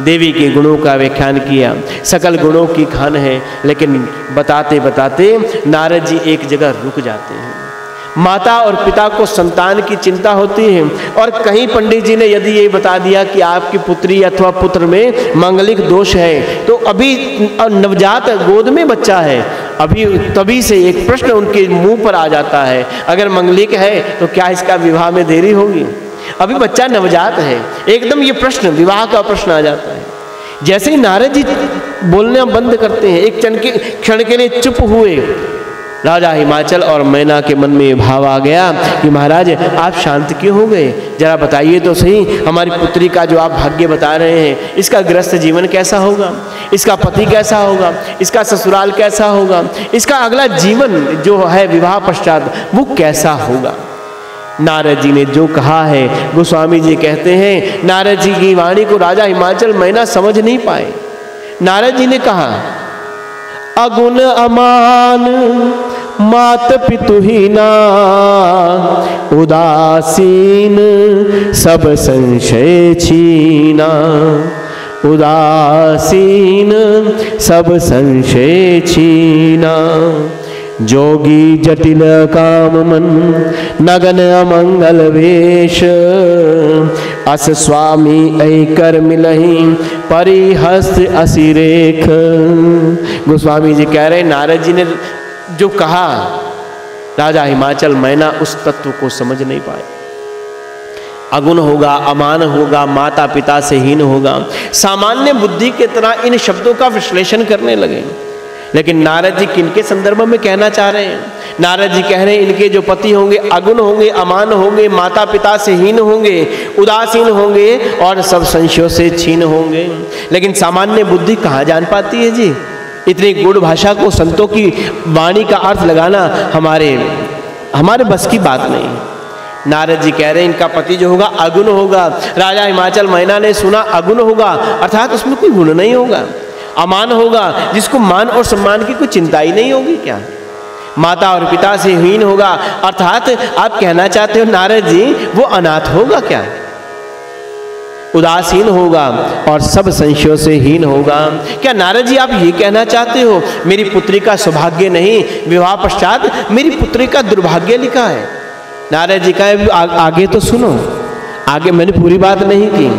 देवी के गुणों का व्याख्यान किया, सकल गुणों की खान है। लेकिन बताते बताते नारद जी एक जगह रुक जाते हैं। माता और पिता को संतान की चिंता होती है और कहीं पंडित जी ने यदि ये बता दिया कि आपकी पुत्री अथवा पुत्र में मांगलिक दोष है, तो अभी नवजात गोद में बच्चा है, अभी तभी से एक प्रश्न उनके मुंह पर आ जाता है, अगर मांगलिक है तो क्या इसका विवाह में देरी होगी। अभी बच्चा नवजात है, एकदम ये प्रश्न, विवाह का प्रश्न आ जाता है। जैसे ही नारद जी बोलना बंद करते हैं, एक क्षण के लिए चुप हुए, राजा हिमाचल और मैना के मन में भाव आ गया कि महाराज आप शांत क्यों हो गए, जरा बताइए तो सही, हमारी पुत्री का जो आप भाग्य बता रहे हैं इसका गृहस्थ जीवन कैसा होगा, इसका पति कैसा होगा, इसका ससुराल कैसा होगा, इसका अगला जीवन जो है विवाह पश्चात वो कैसा होगा। नारद जी ने जो कहा है, गोस्वामी जी कहते हैं नारद जी की वाणी को राजा हिमाचल मैना समझ नहीं पाए। नारद जी ने कहा, अगुण अमान मात पितुहीना, उदासीन सब संशय छीना, उदासीन सब संशय छीना, जोगी जटिल काम मन नगन अमंगल वेश, अस स्वामी ऐकर मिलही परिहस्त असिरेख। गोस्वामी जी कह रहे, नारद जी ने जो कहा राजा हिमाचल मैना उस तत्व को समझ नहीं पाए। अगुण होगा, अमान होगा, माता पिता से हीन होगा, सामान्य बुद्धि के तरह इन शब्दों का विश्लेषण करने लगे। लेकिन नारद जी किनके संदर्भ में कहना चाह रहे हैं? नारद जी कह रहे हैं इनके जो पति होंगे अगुण होंगे, अमान होंगे, माता पिता से हीन होंगे, उदासीन होंगे और सब संशयों से छीन होंगे। लेकिन सामान्य बुद्धि कहाँ जान पाती है जी, इतनी गूढ़ भाषा को, संतों की वाणी का अर्थ लगाना हमारे बस की बात नहीं। नारद जी कह रहे हैं इनका पति जो होगा अगुण होगा। राजा हिमाचल मैना ने सुना अगुण होगा अर्थात उसमें कोई गुण नहीं होगा, अमान होगा जिसको मान और सम्मान की कोई चिंता ही नहीं होगी क्या, माता और पिता से हीन होगा अर्थात आप कहना चाहते हो नारद जी वो अनाथ होगा क्या, उदासीन होगा और सब संशयों से हीन होगा। क्या नारद जी आप ये कहना चाहते हो मेरी पुत्री का सौभाग्य नहीं, विवाह पश्चात मेरी पुत्री का दुर्भाग्य लिखा है? नारद जी का आगे तो सुनो, आगे मैंने पूरी बात नहीं की।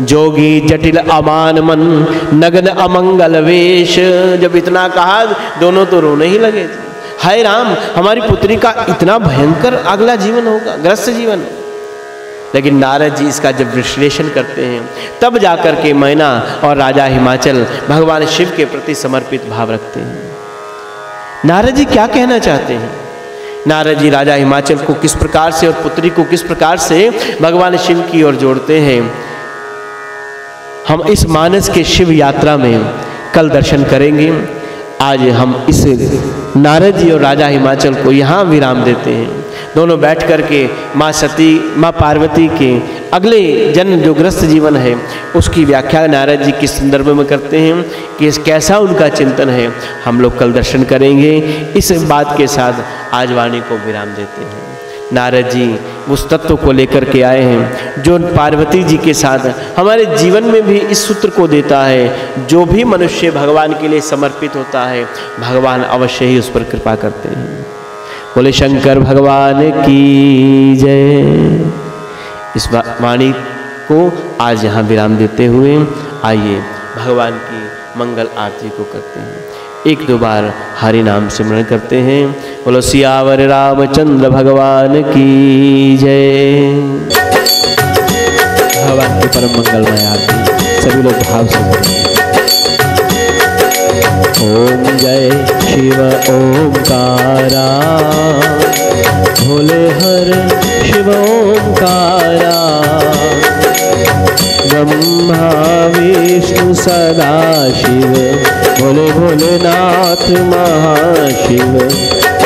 जोगी जटिल अमान मन नगन अमंगल वेश, जब इतना कहा दोनों तो रोने ही लगे थे। हाय राम, हमारी पुत्री का इतना भयंकर अगला जीवन होगा, गृहस्थ जीवन। लेकिन नारद जी इसका जब विश्लेषण करते हैं तब जाकर के मैना और राजा हिमाचल भगवान शिव के प्रति समर्पित भाव रखते हैं। नारद जी क्या कहना चाहते हैं? नारद जी राजा हिमाचल को किस प्रकार से और पुत्री को किस प्रकार से भगवान शिव की ओर जोड़ते हैं, हम इस मानस के शिव यात्रा में कल दर्शन करेंगे। आज हम इस नारद जी और राजा हिमाचल को यहाँ विराम देते हैं। दोनों बैठ कर के माँ सती, माँ पार्वती के अगले जन्म जो ग्रस्त जीवन है उसकी व्याख्या नारद जी किस संदर्भ में करते हैं कि कैसा उनका चिंतन है, हम लोग कल दर्शन करेंगे। इस बात के साथ आज वाणी को विराम देते हैं। नारद जी उस तत्व को लेकर के आए हैं जो पार्वती जी के साथ हमारे जीवन में भी इस सूत्र को देता है, जो भी मनुष्य भगवान के लिए समर्पित होता है भगवान अवश्य ही उस पर कृपा करते हैं। बोले शंकर भगवान की जय। इस वाणी को आज यहाँ विराम देते हुए आइए भगवान की मंगल आरती को करते हैं। एक दो बार हरि नाम सिमरण करते हैं। बोलो सियावर रामचंद्र भगवान की जय। भगवान की परम मंगलमय आरती सभी लोग भाव से करें। ओम जय शिव ओंकारा, भोले हर शिव ओंकारा, ब्रह्मा विष्णु सदा शिव, भोले भोलेनाथ महाशिव,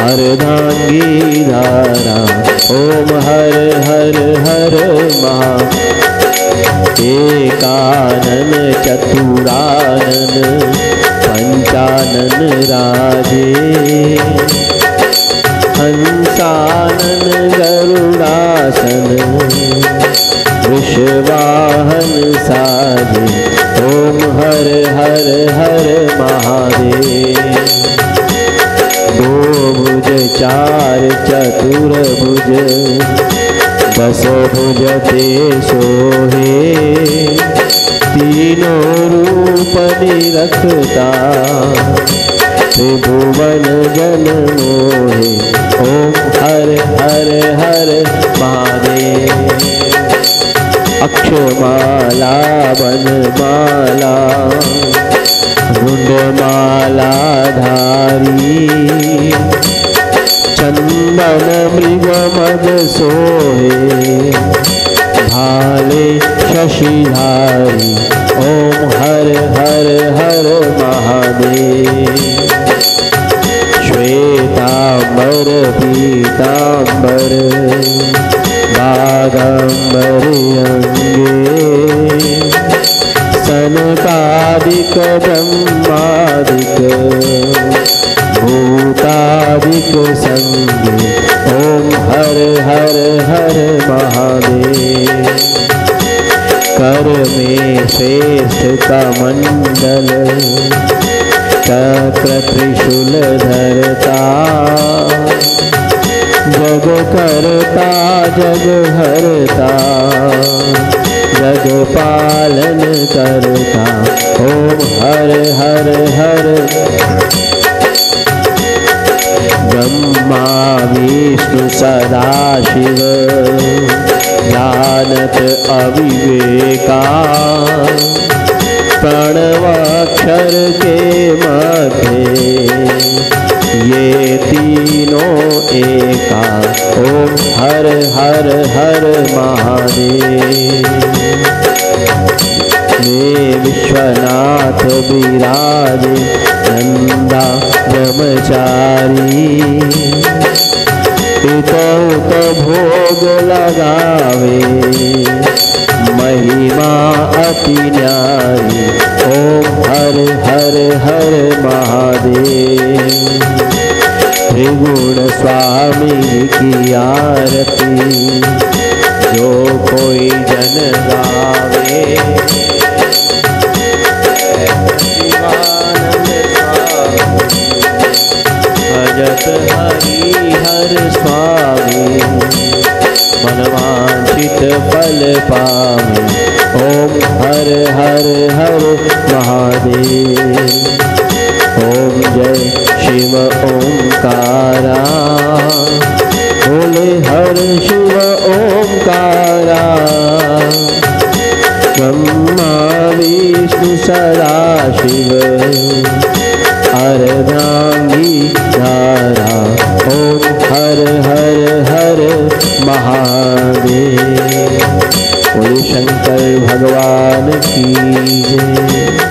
अर्धांगी धारा। ओम हर हर हर महा, एकानन चतुरानन, पंचानन राजे, हंसानन गरुड़ासन, वृषवाहन साजे। ओम हर हर हर महादेव। दो भुज चार चतुर्भुज, दस भुज ते सोहे, तीनों रूप निरखता, त्रिभुवन जन मोहे। ओम हर हर हर महादेव। अक्षमाला वनमाला, मुंडमाला धारी, चंदन मृग मद सोहे, भाले शशिधारी। ओम हर हर हर महादेव। श्वेतांबर पीतांबर, बागंबर अंगे, सनकादिक ब्रह्मादिक, भूतादिक संगे। ओम हर हर हर महादेव। कर में श्रेष्ठ कमंडल, चक्र त्रिशूल धरता, जग करता जग हरता, जग पालन करता। ओम हर हर हर। ब्रह्मा विष्णु सदा शिव, जानत अविवेका, प्रणवाक्षर के मध्य, ये तीनों एका। ओम हर हर हर महादेव। में विश्वनाथ विराजे, नंदा ब्रह्मचारी, इत भोग लगावे, महिमा अति न्यारी। ओम हर हर हर महादेव। त्रिगुण स्वामी की आरती, जो कोई जन गावे, शिवानंद स्वामी, भजत हरि हर स्वामी, मनवांछित फल पावे। ओम हर हर हर महादेव। ओम जय शिव ओंकारा, बोले हर शिव ओंकारा, ब्रह्मा विष्णु सदा शिव, अर्धांगी धारा। ओम हर हर महादेव। बोले शंकर भगवान की जय।